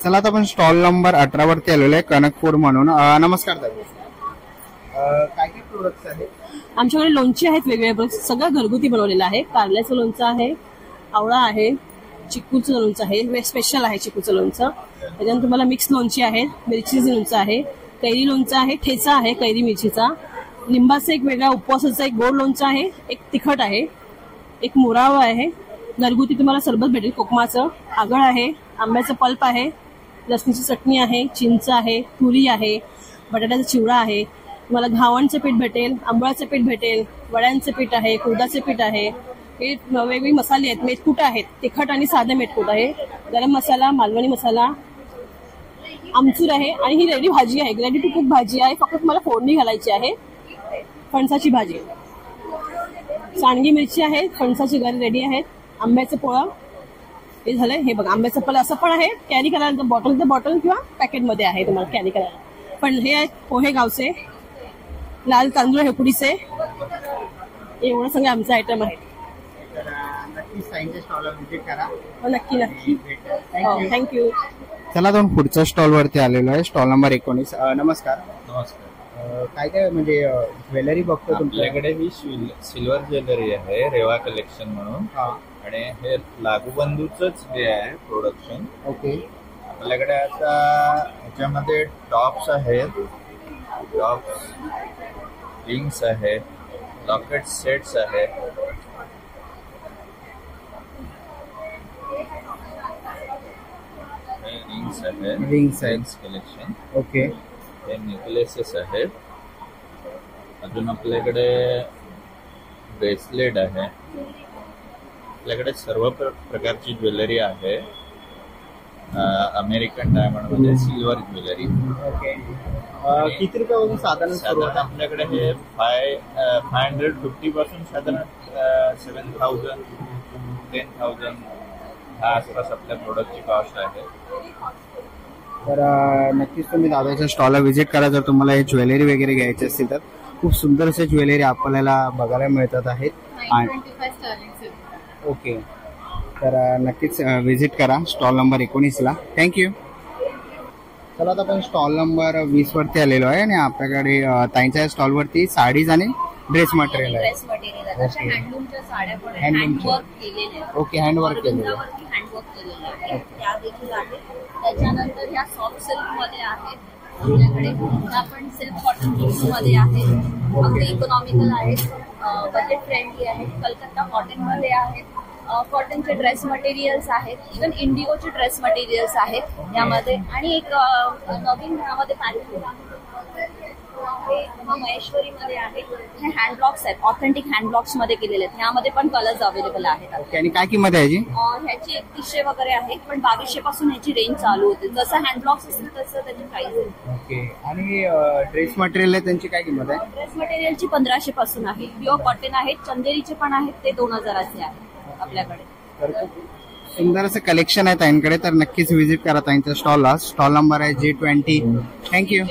चला आता आपण स्टॉल नंबर 18 वरती आलेलो आहे, कनकपूर म्हणून. नमस्कार ताई. काय काय प्रोडक्ट्स आहेत? आमच्याकडे लोणची आहेत वेगवेगळे, सगळं घरगुती बनवलेलं आहे. कारल्याचं लोणचं आहे, आवळा आहे, चिकूचं लोणचं आहे, स्पेशल आहे चिकूचं लोणचं. त्याच्यानंतर तुम्हाला मिक्स लोणची आहे, मिरचीचं लोणचं आहे, कैरी लोणचं आहे, ठेचा आहे कैरी मिरचीचा, लिंबाचं एक वेगळा उपवासाचा एक गोड लोणचं आहे, एक तिखट आहे, एक मुरावं आहे, घरगुती तुम्हाला सरबत भेटेल कोकमाचं, आगळ आहे, आंब्याचं पल्प आहे, लसणीची चटणी आहे, चिंच आहे, तुरी आहे, बटाट्याचा चिवडा आहे, तुम्हाला घावणचं पीठ भेटेल, आंबळाचं पीठ भेटेल, वड्यांचं पीठ आहे, कुर्दाचं पीठ आहे, हे वेगवेगळे मसाले आहेत, मेथकूट आहेत, तिखट आणि साधं मेथकूट आहे, गरम मसाला, मालवणी मसाला, आमचूर आहे आणि ही रेडी भाजी आहे, रेडी टू कुक भाजी आहे. फक्त तुम्हाला फोडणी घालायची आहे. फणसाची भाजी, सांडगी मिरची आहे, फणसाची घरी रेडी आहेत, आंब्याचं पोळं हे झालंय. हे बघा आंब्याचं फळ असं पण आहे, कॅरी करायला बॉटल किंवा पॅकेटमध्ये आहे तुम्हाला कॅरी करायला. पण हे आहेत पोहे गावचे, लाल तांदूळ हेपुडीचे, एवढं सगळे आमचं आयटम आहे. नक्की नक्की. थँक्यू. चला दोन पुढच्या स्टॉल वरती आलेलो आहे, स्टॉल नंबर 19. नमस्कार. नमस्कार. काय काय म्हणजे ज्वेलरी बघतो आपल्याकडे ही सिल्वर ज्वेलरी आहे, रेवा कलेक्शन म्हणून. आणि हे लागूबंधूच हे आहे प्रोडक्शन. ओके. आपल्याकडे आता ह्याच्यामध्ये टॉप्स आहेत, टॉप्स, रिंग्स आहेत, लॉकेट सेट्स आहेत, रिंग्स आहेत, रिंग्स कलेक्शन. ओके. हे नेकलेसेस आहेत. अजून आपल्याकडे ब्रेसलेट आहे. आपल्याकडे सर्व प्रकारची ज्वेलरी आहे. अमेरिकन डायमंड मध्ये सिल्वर ज्वेलरी. ओके. किती रुपयापासून साधारण आपल्याकडे हे 550 पासून साधारण 7,000 10,000 ह्या आसपास आपल्या प्रोडक्टची कॉस्ट आहे. तर नक्कीच तुम्ही दादाच्या स्टॉलला व्हिजिट करा जर तुम्हाला हे ज्वेलरी वगैरे घ्यायची असतील तर. खूप सुंदर असे ज्वेलरी आपल्याला बघायला मिळतात आहेत. ओके. तर नक्कीच व्हिजिट करा स्टॉल नंबर 19ला. थँक्यू. चला आता आपण स्टॉल नंबर 20 वरती आलेलो आहे आणि आपल्याकडे ताईंच्या स्टॉल वरती साडीज आणि ड्रेस मटेरियल आहे. हँडलूमच्या साड्या पण हँडलूमच्या. ओके. हँडवर्क केलेलं आहे. त्या देखील आहेत. त्याच्यानंतर ह्या सॉफ्ट सिल्क मध्ये आहेत आपल्याकडे. आपण सिल्क कॉटन ड्रेस मध्ये आहेत, अगदी इकॉनॉमिकल आहेत, बजेट फ्रेंडली आहेत, कलकत्ता कॉटन मध्ये आहेत, कॉटनचे ड्रेस मटेरियल्स आहेत, इव्हन इंडिगोचे ड्रेस मटेरियल्स आहेत यामध्ये. आणि एक नवीन यामध्ये महेश्वरी मध्ये आहे. हे हँडब्लॉक्स आहेत, ऑथेंटिक हँडब्लॉक्स मध्ये केलेले आहेत. यामध्ये पण कलर्स अवेलेबल आहेत. आणि काय किंमत आहे ह्याची 3100 वगैरे आहे, पण 2200 पासून ह्याची रेंज चालू होते. जसं हँडब्लॉक्स असेल तसं त्याची प्राइस आहे. ओके. आणि ड्रेस मटेरियल आहे त्यांची काय किंमत आहे? ड्रेस मटेरियलची 1500 पासून आहे. प्युअर कॉटन आहेत, चंदेरीचे पण आहेत, ते 2000चे आहेत आपल्याकडे. तर सुंदर असं कलेक्शन आहे ताईंकडे, तर नक्कीच व्हिजिट करा ताईंच्या स्टॉलला. स्टॉल नंबर आहे G20. थँक्यू.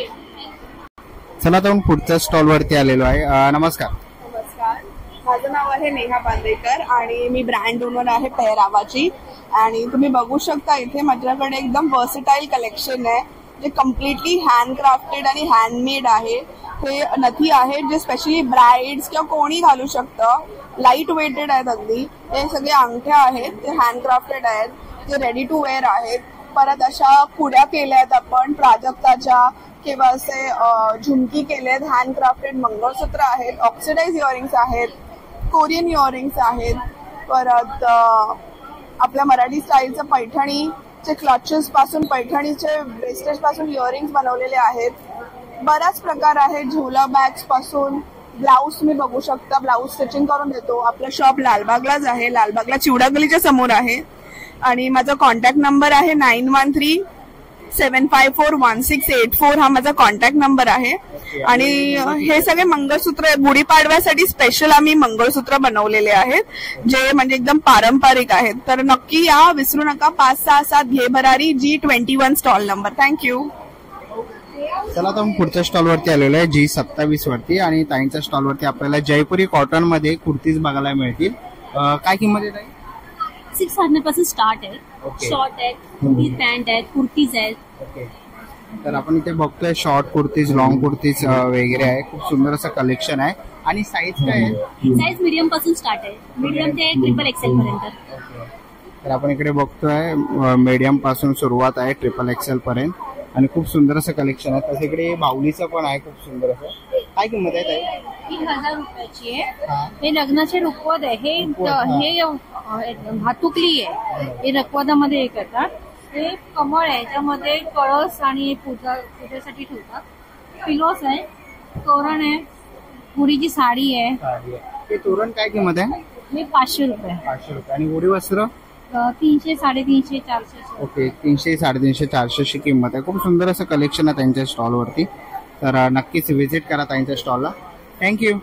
चला तर पुढच्या स्टॉल वरती आलेलो आहे. नमस्कार. नमस्कार. माझं नाव आहे नेहा बांदेकर आणि मी ब्रँड ओनर आहे पेहरावाची. आणि तुम्ही बघू शकता इथे माझ्याकडे एकदम वर्सेटाईल कलेक्शन आहे, जे कम्प्लिटली हँडक्राफ्टेड आणि हँडमेड आहे. हे नथी आहेत जे स्पेशली ब्राइड्स किंवा कोणी घालू शकतं. लाईट वेटेड आहेत अगदी. हे सगळे अंगठ्या आहेत, ते हँडक्राफ्टेड आहेत, जे रेडी टू वेअर आहेत. परत अशा पुड्या केल्या आहेत आपण प्राजक्ताच्या, किंवा असे झुमकी केलेत, हँडक्राफ्टेड मंगळसूत्र आहेत, ऑक्सिडाइज इयरिंग्स आहेत, कोरियन इयरिंग्स आहेत. परत आपल्या मराठी स्टाईलचं पैठणीचे क्लचेस पासून, पैठणीचे ब्रेसलेट पासून इयरिंग्स बनवलेले आहेत. बराच प्रकार आहे, झोला बॅग्स पासून. ब्लाऊज तुम्ही बघू शकता, ब्लाऊज स्टिचिंग करून देतो. आपलं शॉप लालबागलाच आहे, लालबागला चिवडागलीच्या समोर आहे. आणि माझा कॉन्टॅक्ट नंबर आहे 9137541684. हा माझा कॉन्टॅक्ट नंबर आहे. आणि हे सगळे मंगळसूत्र गुढीपाडव्यासाठी स्पेशल आम्ही मंगळसूत्र बनवलेले आहेत, जे म्हणजे एकदम पारंपरिक आहेत. तर नक्की या, विसरू नका. 567 घे भरारी, G21 स्टॉल नंबर. थँक्यू. चला तर पुढच्या स्टॉल वरती आलेलो आहे G27 वरती. आणि ताईंच्या स्टॉल वरती आपल्याला जयपुरी कॉटन मध्ये कुर्तीज बघायला मिळतील. काय किंमत आहे ताई? 600 पासून स्टार्ट आहे. Okay. शॉर्ट आहेत, कुर्ती पॅन्ट आहेत, कुर्तीज आहेत. ओके, तर आपण इथे बघतोय शॉर्ट कुर्तीज, लॉंग कुर्तीज वगैरे आहे. खूप सुंदर असं कलेक्शन आहे. आणि साईज काय आहे? साईज मीडियम पासून स्टार्ट आहे, मीडियम ते XXL पर्यंत. तर आपण इकडे बघतोय मीडियम पासून सुरुवात आहे XXL पर्यंत. आणि खूप सुंदर असं कलेक्शन आहे. तसं इकडे बाहुलीचं पण आहे खूप सुंदर असं. काय किंमत आहे ताई? ही 1000 रुपयाची आहे. हे लग्नाचे रुखवत आहे. हे भातुकली आहे. हे रखवतामध्ये एक येतात. हे कमळ आहे, त्यामध्ये कळस आणि पूजेसाठी ठेवतात. पिलोस आहे, तोरण आहे, मुलीची साडी आहे. ते तोरण काय किंमत आहे? हे 500 रुपये. 500 रुपये. आणि गोडी वस्त्र? 300, 350, 400. ओके, 300, 350, 400 किंमत आहे. खूप सुंदर असं कलेक्शन आहे त्यांच्या स्टॉलवरती. तर नक्कीच व्हिजिट करा त्यांच्या स्टॉलला. थँक्यू.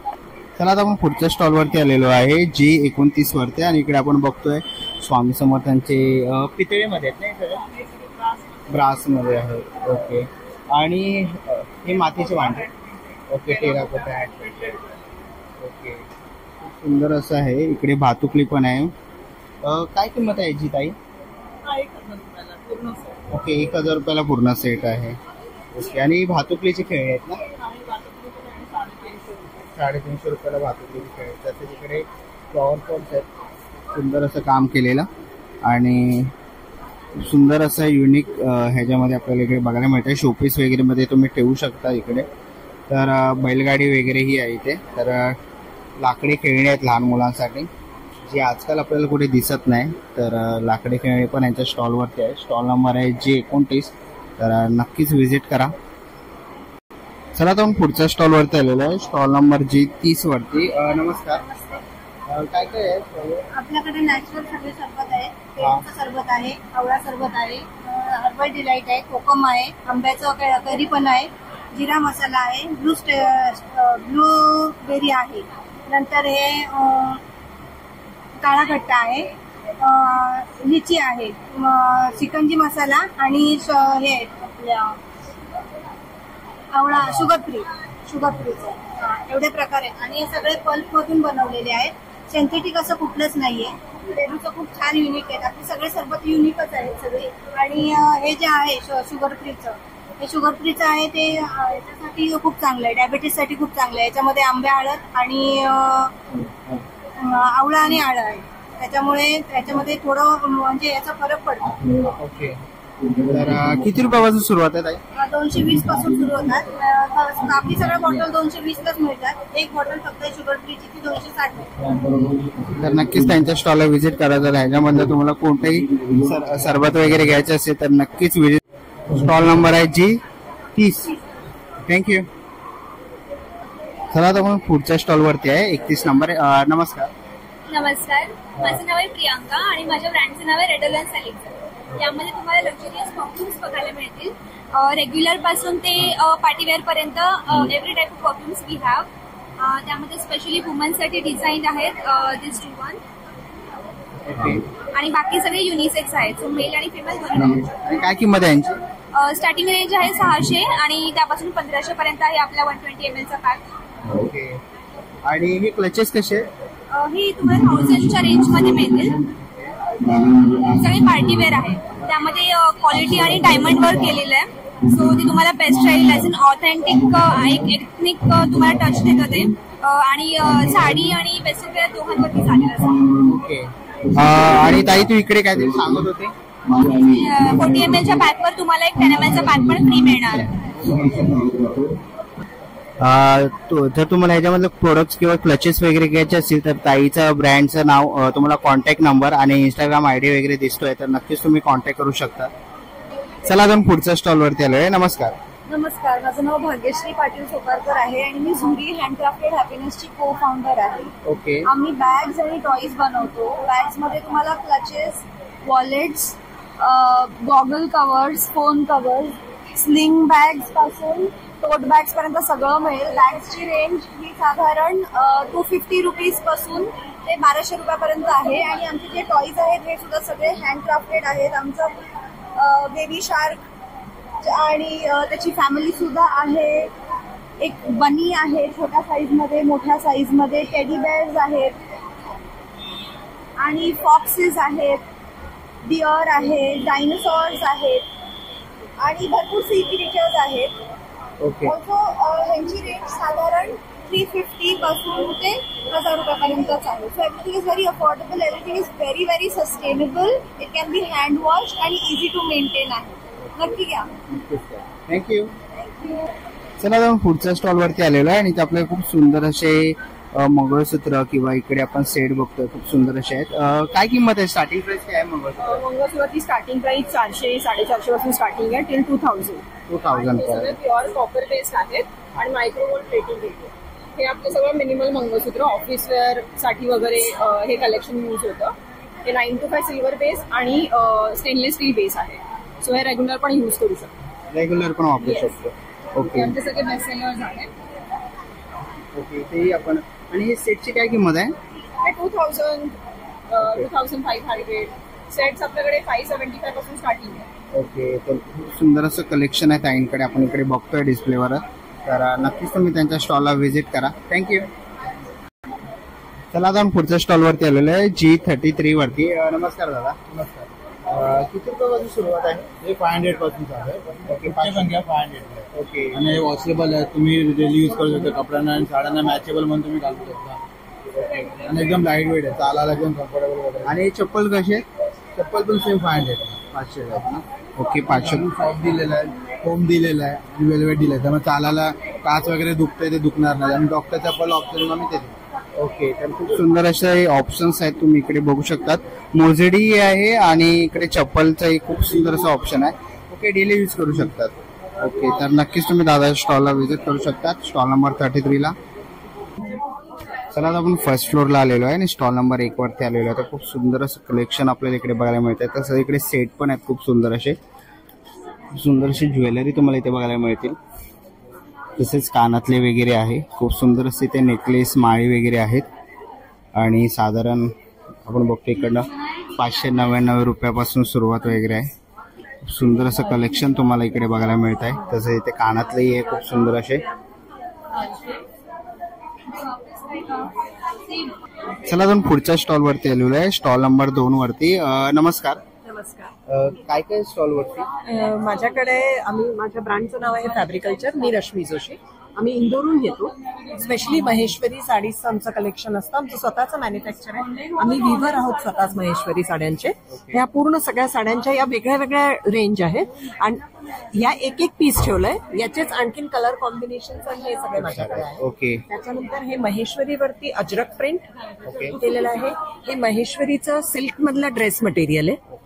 चला आता आपण पुढच्या स्टॉलवरती आलेलो आहे G29 वरती. आणि इकडे आपण बघतोय स्वामी समर्थांचे पितळेमध्ये आहेत नाही, ब्रासमध्ये आहे. ओके, आणि हे मातीचे भांडे. ओके, टेराकोटा आहे. ओके, खूप सुंदर असं आहे. इकडे भातुकली पण आहे. काय किंमत आहे याची ताई? ओके, 1000 रुपयाला पूर्ण सेट आहे. ओके, आणि भातुकलीचे खेळणे आहेत ना? 350 रुपयाला भातुकलीचे खेळ. तसेच इकडे फ्लॉवर पॉट्स आहेत. सुंदर असं काम केलेलं आणि सुंदर असं युनिक ह्याच्यामध्ये आपल्याला इकडे बघायला मिळतं. शोपीस वगैरे मध्ये तुम्ही ठेवू शकता इकडे. तर बैलगाडी वगैरे ही आहे इथे. तर लाकडी खेळणी आहेत लहान मुलांसाठी, जे आजकाल आपल्याला कुठे दिसत नाही. तर लाकडी खेळणी पण यांच्या स्टॉलवरती आहे. स्टॉल नंबर आहे G29. तर नक्कीच व्हिजिट करा. चला तर पुढच्या स्टॉलवरती आलेलो आहे, स्टॉल नंबर G30 वरती. नमस्कार. काय काय आहे आपल्याकडे? नॅचरल सगळे सरबत आहे, पेरूचं सरबत आहे, आवळा सरबत आहे, हर्बल डिलाइट आहे, कोकम आहे, आंब्याचं करी पण आहे, जिरा मसाला आहे, ब्लूबेरी आहे. नंतर हे काळा खट्टा आहे, लिची आहे, चिकनजी मसाला आणि हे आपल्या आवळा शुगर फ्रीचं एवढे प्रकार आहेत. आणि हे सगळे पल्प मधून बनवलेले आहेत. सिंथेटिक असं कुठलंच नाहीये. पेरूचं खूप छान युनिक आहे. आपले सगळे सरबत युनिकच आहेत सगळे. आणि हे जे आहे शुगर फ्रीचं, हे शुगर फ्रीचं आहे ते याच्यासाठी खूप चांगलं आहे, डायबिटीससाठी खूप चांगलं आहे. याच्यामध्ये आंबे हळद आणि आवळा आणि आळं आहे. त्याच्यामुळे त्याच्यामध्ये थोडं म्हणजे याचा फरक पडतो. ओके, तर किती रुपयापासून सुरुवात आहे ताई? 220 पासून सुरू होतात. बाकी सगळ्या बॉटल 220 लाच मिळतात. एक बॉटल फक्त शुगर फ्रीची ती 260. तर नक्कीच त्यांच्या स्टॉलला व्हिजिट करा. जर ह्याच्यामध्ये तुम्हाला कोणतेही सरबत वगैरे घ्यायचे असेल तर नक्कीच व्हिजिट. स्टॉल नंबर आहे G30. थँक्यू. चला तर मग पुढच्या स्टॉलवरती आहे 31 नंबर. नमस्कार. नमस्कार, माझं नाव आहे प्रियांका आणि माझ्या ब्रँडचं नाव आहे रेडोलन सॅलिक्स. यामध्ये तुम्हाला लक्झरियस परफ्युम्स बघायला मिळतील. रेग्युलर पासून ते पार्टीवेअर पर्यंत every type of perfumes we have. त्यामध्ये स्पेशली वुमनसाठी डिझाईन आहेत दिस टू वन. आणि बाकी सगळे युनिसेक्स आहेत, सो मेल आणि फिमेल दोन्ही. काय किंमत आहे यांची? स्टार्टिंग रेंज आहे 600 आणि त्यापासून 1500 पर्यंत आहे आपला 120 ml चा पॅक. ओके, आणि हे क्लचेस कसे? ही तुम्हाला 1000च्या रेंजमध्ये मिळतील. सगळे पार्टीवेअर आहे. त्यामध्ये क्वालिटी आणि डायमंड वर्क केलेलं आहे. सो ती तुम्हाला बेस्ट राहील. ॲज अन ऑथेंटिक एक एथनिक तुम्हाला टच देतं ते. आणि साडी आणि वेस्टर्न वेअर दोघांवरती चालेल असं. ओके, आणि ताई तू इकडे काहीतरी सांगत होते? 40 ml च्या पॅकवर तुम्हाला एक 10 ml चा पॅक पण फ्री मिळणार. जर तुम्हाला ह्याच्यामधलं प्रोडक्ट्स किंवा क्लचेस वगैरे घ्यायचे असतील तर ताईचं ब्रँडचं नाव, तुम्हाला कॉन्टॅक्ट नंबर आणि इंस्टाग्राम आयडी वगैरे दिसतोय, तर नक्कीच तुम्ही कॉन्टॅक्ट करू शकता. चला जाऊन पुढच्या स्टॉलवरती आलोय. नमस्कार. नमस्कार, माझं नाव भाग्यश्री पाटील सोपारकर आहे आणि मी झुरी हँडक्राफ्टेड हॅपीनेसची को फाउंडर आहे. ओके, आम्ही बॅग्स आणि टॉईज बनवतो. बॅग्स मध्ये तुम्हाला clutches, wallets, goggle covers, phone covers, sling bags पासून टोट बॅग्स पर्यंत सगळं मिळेल. बॅग्सची रेंज ही साधारण 250 रुपीज पासून ते 1200 रुपयापर्यंत आहे. आणि आमचे जे टॉईज आहेत हे सुद्धा सगळे हँडक्राफ्टेड आहेत. आमचं बेबी शार्क आणि त्याची फॅमिली सुद्धा आहे. एक बनी आहे छोट्या साईज मध्ये, मोठ्या साईज मध्ये टेडी बेअर्स आहेत. आणि फॉक्सेस आहेत, डिअर आहे, डायनासॉर्स आहेत आणि भरपूर सी क्रिएचर्स आहेत. ओके. ऑल्सो ह्यांची रेंज साधारण 350 पासून ते 1000 रुपयापर्यंतच आहे. So everything is very affordable, everything is very very sustainable, it can be hand wash आणि इझी टू मेंटेन आहे. नक्की घ्या. थँक्यू. चला आता पुढच्या स्टॉल वरती आलेलो आहे आणि इथे आपल्याला खूप सुंदर असे मंगळसूत्र किंवा इकडे आपण सेट बघतोय, खूप सुंदर असे आहेत. काय किंमत आहे, स्टार्टिंग प्राइस काय आहे मंगळसूत्र? मंगळसूत्राची स्टार्टिंग प्राइस 400-450 पासून स्टार्टिंग आहे टिल 2000. पर्यंत. प्युअर कॉपर बेस्ड आहेत आणि मायक्रोवोल्ट प्लेटिंग आहे. हे आपलं सगळं मिनिमल मंगळसूत्र ऑफिस वेअर साठी वगैरे हे कलेक्शन यूज होतं. हे 9 to 5 सिल्वर बेस आणि स्टेनलेस स्टील बेस आहे. सो हे रेग्युलर पण यूज करू शकतो. रेग्युलर पण वापरू शकतो. ओके. आमचे सगळे बेस्ट सेलर्स आहेत. ओके. ते आपण आणि हे सेटची काय किंमत आहे? 2000, 2500. सेट्स आपल्याकडे 575 पासून स्टार्टिंग आहे. ओके. तर खूप सुंदर असं कलेक्शन आहे ताईंकडे, आपण इकडे बघतोय डिस्प्लेवर. तर नक्कीच तुम्ही त्यांच्या स्टॉलला व्हिजिट करा. थँक्यू. चला आता आपण पुढच्या स्टॉल वरती आलेलो आहे, G33 वरती. नमस्कार दादा. नमस्कार. किती रुपयापासून सुरुवात आहे? हे 500 पासून चालू आहे. ओके. संख्या 500. ओके. आणि हे वॉशेबल आहे, तुम्ही डेली यूज करू शकता. कपड्यांना आणि साड्यांना मॅचेबल म्हणून तुम्ही घालू शकता. आणि एकदम लाईट वेट आहे, चालायला एकदम कम्फर्टेबल वगैरे. आणि चप्पल कशी आहे? चप्पल पण सेम 500. 500 आहेत ना? ओके. 500. सॉफ्ट दिलेला आहे, फोम दिलेला आहे आणि वेलवेट दिलं आहे. त्यामुळे चालायला काच वगैरे दुखतंय ते दुखणार नाही. आणि डॉक्टर चप्पल ऑप्शन आम्ही ते देतो. ओके. तर खूप सुंदर असे ऑप्शन्स आहेत, तुम्ही इकडे बघू शकतात. मोजेडी आहे आणि इकडे चप्पलचं खूप सुंदर असं ऑप्शन आहे. ओके. डेली यूज करू शकतात. ओके. तर नक्कीच तुम्ही दादा स्टॉलला व्हिजिट करू शकतात, स्टॉल नंबर 33 ला. चला आता आपण फर्स्ट फ्लोअरला आलेलो आहे आणि स्टॉल नंबर 1 वरती आलेलो आहे. तर खूप सुंदर असं कलेक्शन आपल्याला इकडे बघायला मिळत आहे. तसं इकडे सेट पण आहेत खूप सुंदर असे. सुंदर अशी ज्वेलरी तुम्हाला इथे बघायला मिळतील. तसेच कानातले वगैरे आहे, खूप सुंदर असे ते नेकलेस, माळी वगैरे आहेत. आणि साधारण आपण बघतो इकडनं 599 रुपयापासून सुरुवात वगैरे आहे. खूप सुंदर असं कलेक्शन तुम्हाला इकडे बघायला मिळत आहे. तसं इथे कानातलेही आहे खूप सुंदर असे. चला आपण पुढच्या स्टॉल वरती आलेलो आहे, स्टॉल नंबर 2 वरती. नमस्कार. नमस्कार. काय काय स्टॉल वरती? माझ्याकडे माझ्या ब्रँडचं नाव आहे फॅब्रिकल्चर. मी रश्मी जोशी. आम्ही इंदोरून घेतो. स्पेशली महेश्वरी साडीजचं आमचं कलेक्शन असतं. आमचं स्वतःचं मॅन्युफॅक्चर आहे. आम्ही विव्हर आहोत स्वतःच महेश्वरी साड्यांचे. ह्या पूर्ण सगळ्या साड्यांच्या या वेगळ्या वेगळ्या रेंज आहेत आणि या एक पीस ठेवलंय. याचेच आणखीन कलर कॉम्बिनेशन हे सगळे माझ्याकडे आहे. ओके. त्याच्यानंतर हे महेश्वरीवरती अजरक प्रिंट केलेलं आहे. हे महेश्वरीचं सिल्क मधलं ड्रेस मटेरियल आहे.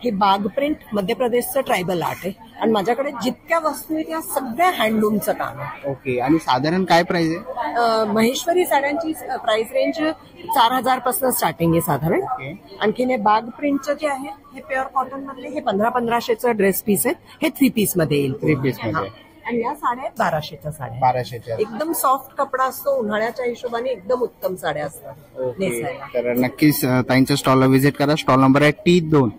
हे बाग प्रिंट मध्य प्रदेशचं ट्रायबल आर्ट आहे. आणि माझ्याकडे जितक्या वस्तू आहेत त्या सगळ्या हँडलूमचं काम आहे. ओके. आणि साधारण काय प्राइस आहे? महेश्वरी साड्यांची प्राइस रेंज 4000 पासून स्टार्टिंग आहे साधारण. आणखीन हे बाग प्रिंटचं जे आहे हे प्युअर कॉटन मधले हे 1500-1500चं ड्रेस पीस आहे. हे 3 पीस मध्ये येईल. 3 पीस मध्ये. आणि या साड्या 1200च्या साड्या. 1200च्या. एकदम सॉफ्ट कपडा असतो. उन्हाळ्याच्या हिशोबाने एकदम उत्तम साड्या असतात नेसायला. तर नक्कीच ताईंच्या स्टॉलला व्हिजिट करा. स्टॉल नंबर आहे T2.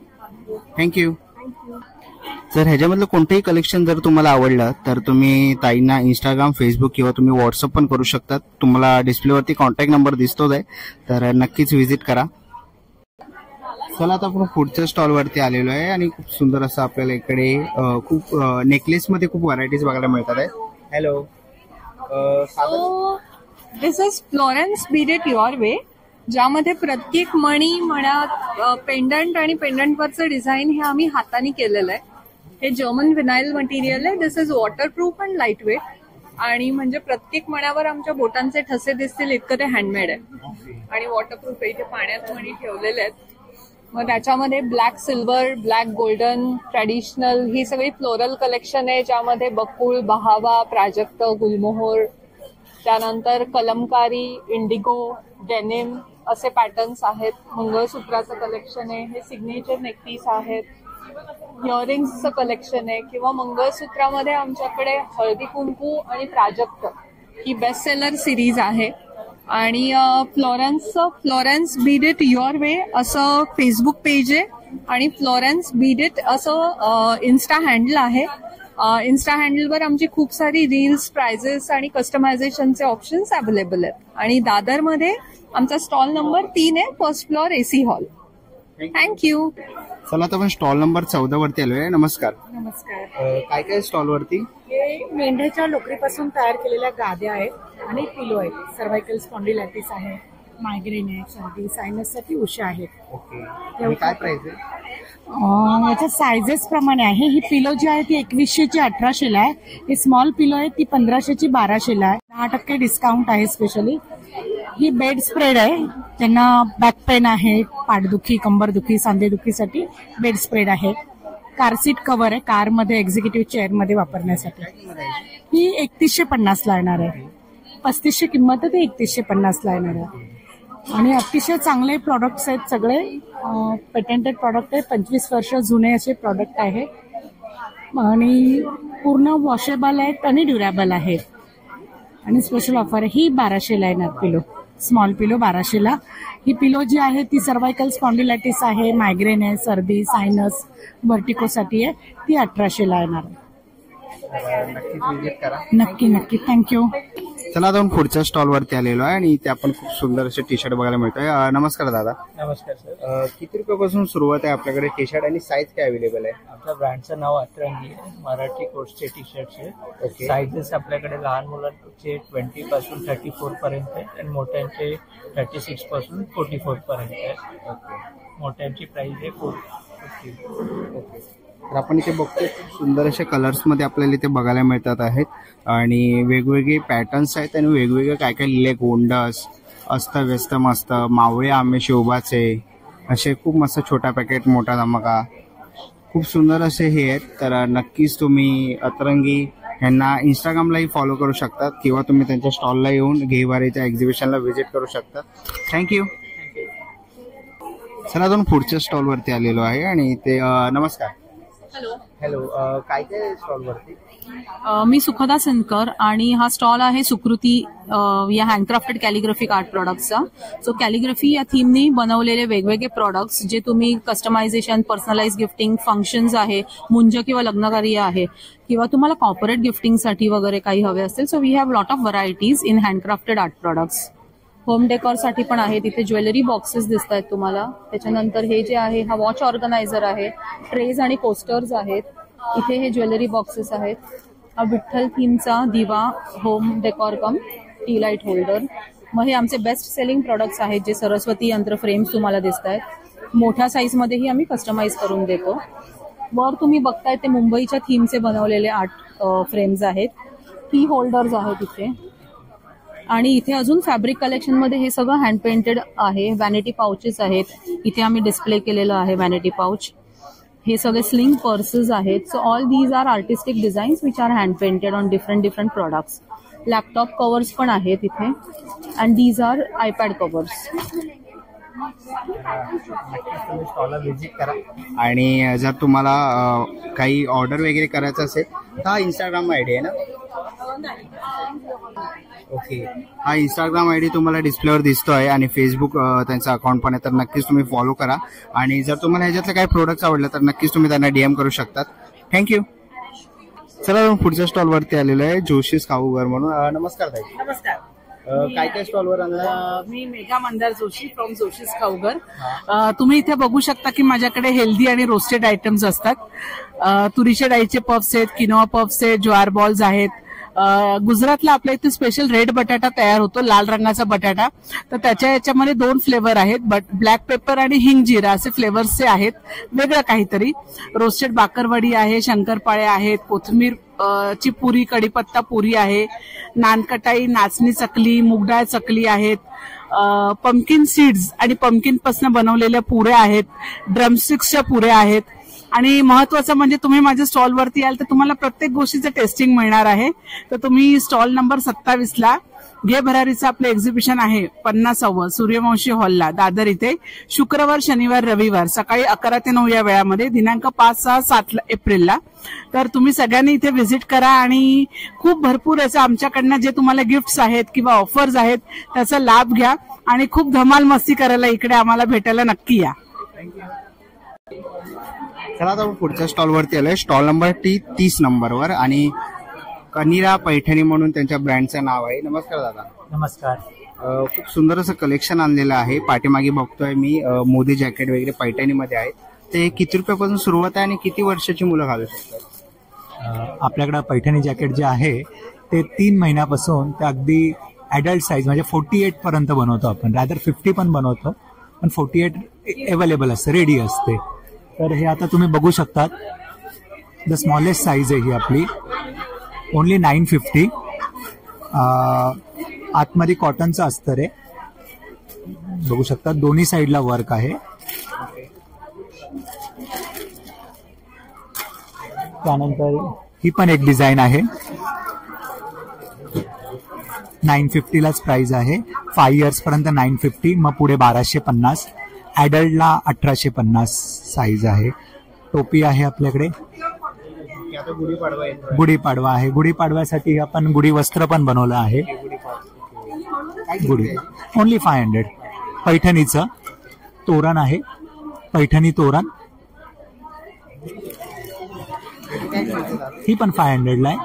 थँक्यू. जर ह्याच्यामधलं कोणतंही कलेक्शन जर तुम्हाला आवडलं तर तुम्ही ताईंना इंस्टाग्राम, फेसबुक किंवा तुम्ही व्हॉट्सअप पण करू शकतात. तुम्हाला डिस्प्लेवरती कॉन्टॅक्ट नंबर दिसतोच आहे, तर नक्कीच व्हिजिट करा. चला आता आपण पुढच्या स्टॉल वरती आलेलो आहे आणि खूप सुंदर असं आपल्याला इकडे खूप नेकलेस मध्ये खूप व्हरायटीज बघायला मिळतात आहे. Hello. This is Florence beaded your way, ज्यामध्ये प्रत्येक मणी, म्हणा, पेंडंट आणि पेंडंटवरचं डिझाईन हे आम्ही हाताने केलेलं आहे. हे जर्मन विनाईल मटेरियल आहे. This is waterproof and light weight. आणि म्हणजे प्रत्येक मण्यावर आमच्या बोटांचे ठसे दिसतील इतकं ते हँडमेड आहे. आणि वॉटरप्रूफ आहे. इथे पाण्यात मणी ठेवलेले आहेत. मग त्याच्यामध्ये black silver, black golden, traditional ही सगळी फ्लोरल कलेक्शन आहे, ज्यामध्ये बकुळ, बहावा, प्राजक्त, गुलमोहर, त्यानंतर कलमकारी, इंडिगो, डेनिम असे पॅटर्न्स आहेत. मंगळसूत्राचं कलेक्शन आहे. हे सिग्नेचर नेकपीस आहेत. इयरिंग्सचं कलेक्शन आहे. किंवा मंगळसूत्रामध्ये आमच्याकडे हळदी कुंकू आणि प्राजक्त ही बेस्ट सेलर सिरीज आहे. आणि Florence Beed it your way असं फेसबुक पेज आहे आणि फ्लोरेन्स बीड इट असं इन्स्टा हँडल आहे. इन्स्टा हँडलवर आमची खूप सारी रील्स, प्राइजेस आणि कस्टमायझेशनचे ऑप्शन्स अवेलेबल आहेत. आणि दादरमध्ये आमचा स्टॉल नंबर 3 आहे, first floor AC hall. Thank you. चला आता आपण स्टॉल नंबर 14 वरती आलोय. नमस्कार. नमस्कार. काय काय स्टॉल वरती? हे मेंढ्याच्या लोकरीपासून तयार केलेल्या गाद्या आहेत आणि पिलो आहेत. सर्व्हायकल स्पॉन्डिलायटिस आहे, मायग्रेन आहे, सर्दी, सायनससाठी उषा आहेत. ओके. काय प्राइस आहे? याच्या सायझेस प्रमाणे आहे. ही पिलो जी आहे ती 2100 ची 1800 आहे. ही स्मॉल पिलो आहे ती 1500 ची 1200 आहे. 10% डिस्काउंट आहे स्पेशली. ही बेड स्प्रेड आहे, त्यांना बॅक पेन आहे, पाठदुखी, कंबरदुखी, सांधेदुखीसाठी बेड स्प्रेड आहे. कार सीट कव्हर आहे, कारमध्ये एक्झिक्युटिव्ह चेअरमध्ये वापरण्यासाठी. ही 3150 ला येणार आहे. 3500 किंमत आहे, ते 3150 ला येणार आहे. आणि अतिशय चांगले प्रॉडक्ट्स आहेत, सगळे पेटेंटेड प्रॉडक्ट आहे. 25 वर्ष जुने असे प्रॉडक्ट आहे आणि पूर्ण वॉशेबल आहेत आणि ड्युरेबल आहेत. आणि स्पेशल ऑफर आहे. ही 1200 ला येणार पिलो, स्मॉल पिलो 1200 ला. ही पिलो जी आहे ती सर्व्हायकल स्पॉन्डिलायटिस आहे, मायग्रेन आहे, सर्दी, सायनस, वर्टिकोसाठी आहे, ती 1800 ला येणार. नक्की नक्की. थँक्यू. चला आता आपण पुढच्या स्टॉल वरती आलेलो आहे आणि इथे आपण खूप सुंदर असे टी शर्ट बघायला मिळतोय. नमस्कार दादा. नमस्कार सर. किती रुपयापासून सुरुवात आहे आपल्याकडे टी शर्ट आणि साईज काय अवेलेबल आहे? आमच्या ब्रँडचं नाव अतरंगी आहे. मराठी कोर्सचे टी शर्टचे ओके. साईजेस आपल्याकडे लहान मुलांचे 20 पासून 34 पर्यंत आहेत आणि मोठ्यांचे 36 पासून 44 पर्यंत आहेत. मोठ्यांची प्राइस आहे 450. ओके. तर आपण इथे बघतोय खूप सुंदर अशा कलर्स मध्ये आपल्याला इथे बघायला मिळतात आहेत आणि वेगवेगळे पॅटर्न्स आहेत आणि वेगवेगळे काय काय लिहिले, गोंडस, अस्तव्यस्त मस्त, मावळे आंबे शोभाचे, असे खूप मस्त छोटा पॅकेट, मोठा धमाका, खूप सुंदर असे हे आहेत. तर नक्कीच तुम्ही अतरंगी यांना इंस्टाग्रामलाही फॉलो करू शकता किंवा तुम्ही त्यांच्या स्टॉलला येऊन घेवारीच्या एक्झिबिशनला व्हिजिट करू शकता. थँक्यू. चला दोन पुढच्या स्टॉल वरती आलेलो आहे आणि ते नमस्कार. हॅलो. काय काय स्टॉल वरती? मी सुखदा सिनकर आणि हा स्टॉल आहे सुकृती या हँडक्राफ्टेड कॅलिग्राफिक आर्ट प्रोडक्ट्सचा. सो कॅलिग्राफी या थीमनी बनवलेले वेगवेगळे प्रोडक्ट्स जे तुम्ही कस्टमायझेशन, पर्सनलाइज गिफ्टिंग, फंक्शन्स आहे, मुंज किंवा लग्नकार्य आहे किंवा तुम्हाला कॉर्पोरेट गिफ्टिंगसाठी वगैरे काही हवे असतील, so we have lot of varieties in handcrafted art products. Home डेकोरसाठी पण आहे. तिथे ज्वेलरी बॉक्सेस दिसत आहेत तुम्हाला. त्याच्यानंतर हे जे आहे हा वॉच ऑर्गनायझर आहे, ट्रेज आणि कोस्टर्स आहेत. इथे हे ज्वेलरी बॉक्सेस आहेत. हा विठ्ठल थीमचा दिवा, होम डेकोर कम टी लाईट होल्डर. मग हे आमचे बेस्ट सेलिंग प्रोडक्ट्स आहेत जे सरस्वती यंत्र फ्रेम्स तुम्हाला दिसत आहेत. मोठ्या साईजमध्येही आम्ही कस्टमाइज करून देतो. वर तुम्ही बघताय ते मुंबईच्या थीमचे बनवलेले आर्ट फ्रेम्स आहेत. की होल्डर्स आहेत इथे. आणि इथे अजून फॅब्रिक कलेक्शन मध्ये हे सगळं हँड पेंटेड आहे. व्हॅनिटी पाउचेस आहेत. इथे आम्ही डिस्प्ले केलेलं आहे व्हॅनिटी पाउच. हे सगळे स्लिंग पर्सेस आहेत. So all these are artistic designs which are hand painted on different products. Laptop covers पण आहेत इथे and these are iPad covers. Visit करा. आणि जर तुम्हाला काही ऑर्डर वगैरे करायचं असेल तर हा इंस्टाग्राम आयडी आहे ना? ओके. हा इंस्टाग्राम आयडी तुम्हाला डिस्प्लेवर दिसतोय आणि फेसबुक त्यांचं अकाउंट पण आहे, तर नक्कीच तुम्ही फॉलो करा. आणि जर तुम्हाला ह्याच्यातले काही प्रोडक्ट्स आवडले तर नक्कीच तुम्ही त्यांना DM करू शकतात. थँक्यू. चला पुढच्या स्टॉल वरती आलेलो आहे जोशीस खाऊगर म्हणून. नमस्कार ताई. नमस्कार. काय काय स्टॉलवर आणलं? मी मेघा मंदार जोशी फ्रॉम जोशीस खाऊगर. तुम्ही इथे बघू शकता की माझ्याकडे हेल्दी आणि रोस्टेड आयटम्स असतात. तुरीच्या डाळीचे पफ्स आहेत, किनोआ पफ्स आहेत, ज्वार बॉल्स आहेत. गुजरातला आपल्या इथे स्पेशल रेड बटाटा तयार होतो, लाल रंगाचा बटाटा. तर त्याच्या याच्यामध्ये 2 फ्लेवर आहेत, ब्लॅक पेपर आणि हिंग जिरा असे फ्लेवर्सचे आहेत. वेगळं काहीतरी. रोस्टेड बाकरवडी आहे, शंकरपाळे आहेत, कोथिंबीर ची पुरी, कढीपत्ता पुरी आहे, नानकटाई, नाचणी चकली, मुगडाळ चकली आहेत. पंपकिन सीड्स आणि पंपकिन पासून बनवलेल्या पुऱ्या आहेत. ड्रमस्टिक्सच्या पुऱ्या आहेत. आणि महत्वाचं म्हणजे तुम्ही माझ्या स्टॉलवरती याल तर तुम्हाला प्रत्येक गोष्टीचं टेस्टिंग मिळणार आहे. तर तुम्ही स्टॉल नंबर 27 ला घे भरारीचं आपलं एक्झिबिशन आहे 50वे सूर्यवंशी हॉलला दादर इथे शुक्रवार, शनिवार, रविवार सकाळी 11 ते 9 या वेळामध्ये दिनांक 5, 6, 7 एप्रिलला. तर तुम्ही सगळ्यांनी इथे व्हिजिट करा आणि खूप भरपूर असं आमच्याकडनं जे तुम्हाला गिफ्ट्स आहेत किंवा ऑफर्स आहेत त्याचा लाभ घ्या आणि खूप धमाल मस्ती करायला इकडे आम्हाला भेटायला नक्की या. चला आता आपण पुढच्या स्टॉलवरती आलोय. स्टॉल नंबर 30 नंबरवर आणि कनिरा पैठणी म्हणून त्यांच्या ब्रँडचं नाव आहे. नमस्कार दादा. नमस्कार. खूप सुंदर असं कलेक्शन आणलेलं आहे. पाठीमागे बघतोय मी मोदी जॅकेट वगैरे पैठणीमध्ये आहे. ते किती रुपयापासून सुरुवात आहे आणि किती वर्षाची मुलं घालू शकतात? आपल्याकडे पैठणी जॅकेट जे आहे ते 3 महिन्यापासून ते अगदी ॲडल्ट साईज म्हणजे 48 पर्यंत बनवतो आपण. रादर 50 पण बनवतो, पण 48 अवेलेबल असते, रेडी असते. तर हे आता तुम्ही बघू शकतात, द स्मॉलेस्ट साईज आहे ही आपली, ओनली 950. आतमध्ये कॉटनचं अस्तर आहे, बघू शकता. दोन्ही साईडला वर्क आहे. त्यानंतर ही पण एक डिझाईन आहे, 950लाच प्राइस आहे. 5 इयर्स पर्यंत 950, मग पुढे 1250, ॲडल्टला 1850 साईज आहे. टोपी आहे आपल्याकडे. गुढीपाडवा आहे. गुढीपाडव्यासाठी आपण गुढी वस्त्र पण बनवलं आहे. गुढी ओनली 500. पैठणीचं तोरण आहे, पैठणी तोरण, ही पण 500ला आहे.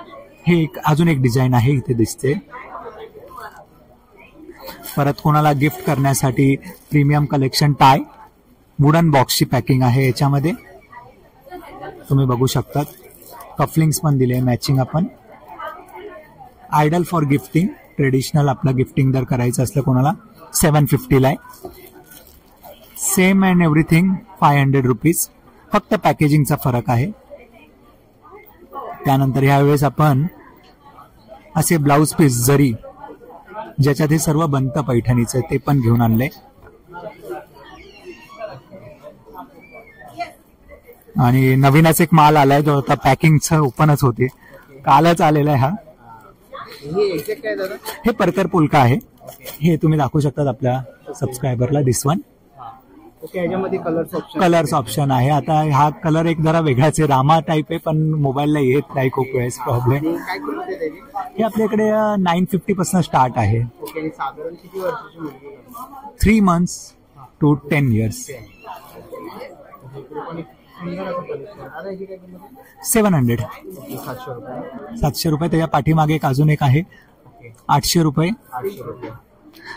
हे अजून एक डिझाईन आहे, इथे दिसते. परत कोणाला गिफ्ट करण्यासाठी प्रीमियम कलेक्शन टाय, वुडन बॉक्सची पॅकिंग आहे याच्यामध्ये, तुम्ही बघू शकता. कफलिंग्स पण दिले मॅचिंग. आपण आयडल फॉर गिफ्टिंग, ट्रेडिशनल आपलं गिफ्टिंग जर करायचं असलं कोणाला 750ला आहे. सेम अँड एव्हरीथिंग 500 रुपीज, फक्त पॅकेजिंगचा फरक आहे. त्यानंतर ह्यावेळेस आपण असे ब्लाउज पीस जरी ज्याच्यात हे सर्व बनतं पैठणीचं, ते पण घेऊन आणले. आणि नवीनच एक माल आलाय जो आता पॅकिंगचं ओपनच होते, कालच आलेला आहे. हा हे परकर पुलका आहे. हे तुम्ही दाखवू शकतात आपल्या सबस्क्रायबरला. दिस वन कलर्स ऑप्शन आहे. आता हा कलर एक जरा वेगळाच आहे, रामा टाईप आहे, पण मोबाईलला येत नाही खूप वेळेस प्रॉब्लेम. हे आपल्याकडे 950 पासून स्टार्ट आहे. 3 months to 10 years. 700. 700 रुपये. त्याच्या पाठीमागे एक अजून एक आहे 800 रुपये.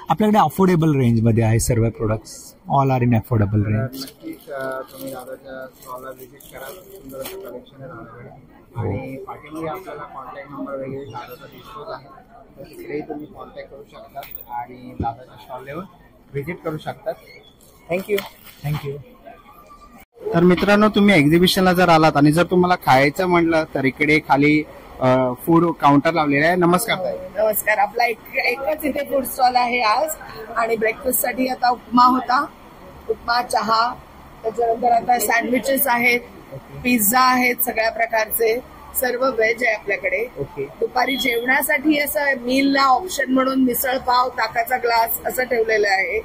आपल्याकडे अफोर्डेबल रेंज मध्ये आहे सर्व products. All are in affordable range. तुम्ही दादाच्या स्टॉलला व्हिजिट करा. सुंदर असं कलेक्शन आहे. आणि पाठीमागे आपल्याला कॉन्टॅक्ट नंबर वगैरे दादाचा दिसतोच आहे, तर तिकडेही तुम्ही कॉन्टॅक्ट करू शकता आणि दादाच्या स्टॉलवर व्हिजिट करू शकतात. थँक्यू. तर मित्रांनो, तुम्ही एक्झिबिशनला जर आलात आणि जर तुम्हाला खायचं म्हटलं तर इकडे खाली फूड काउंटर लावलेला आहे. नमस्कार. नमस्कार. आपला एकच इथे फूड स्टॉल आहे आज. आणि ब्रेकफास्ट साठी आता उपमा होता, उपमा, चहा, त्याच्यानंतर आता सँडविचेस आहेत, पिझ्झा आहेत, सगळ्या प्रकारचे, सर्व व्हेज आहे आपल्याकडे. दुपारी जेवणासाठी असं मीलला ऑप्शन म्हणून मिसळ पाव, ताकाचा ग्लास असं ठेवलेलं आहे.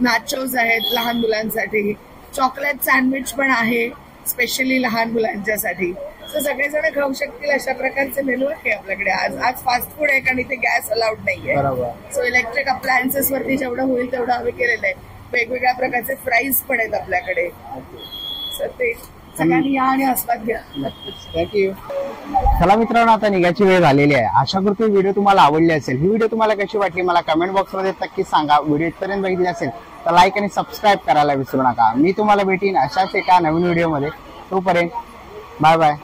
नाचोज आहेत लहान मुलांसाठी. चॉकलेट सँडविच पण आहे स्पेशली लहान मुलांच्यासाठी. सगळेजण खाऊ शकतील अशा प्रकारचे मेनू आहे आपल्याकडे. आज फास्ट फूड आहे कारण इथे गॅस अलाउड नाहीये. सो इलेक्ट्रिक अप्लायन्सेस वरती जेवढं होईल तेवढं आम्ही केलेलं आहे. वेगवेगळ्या प्रकारचे फ्राईज पण आहेत आपल्याकडे. सो ते सगळ्यांनी या आणि आस्वाद घ्या. थँक्यू. चला मित्रांनो, आता निघायची वेळ झालेली आहे. आशा करतो व्हिडिओ तुम्हाला आवडली असेल. ही व्हिडिओ तुम्हाला कशी वाटली मला कमेंट बॉक्समध्ये नक्की सांगा. व्हिडिओ इथपर्यंत बघितली असेल तर लाईक आणि सबस्क्राईब करायला विसरू नका. मी तुम्हाला भेटीन अशाच एका नवीन व्हिडिओमध्ये. तोपर्यंत बाय बाय.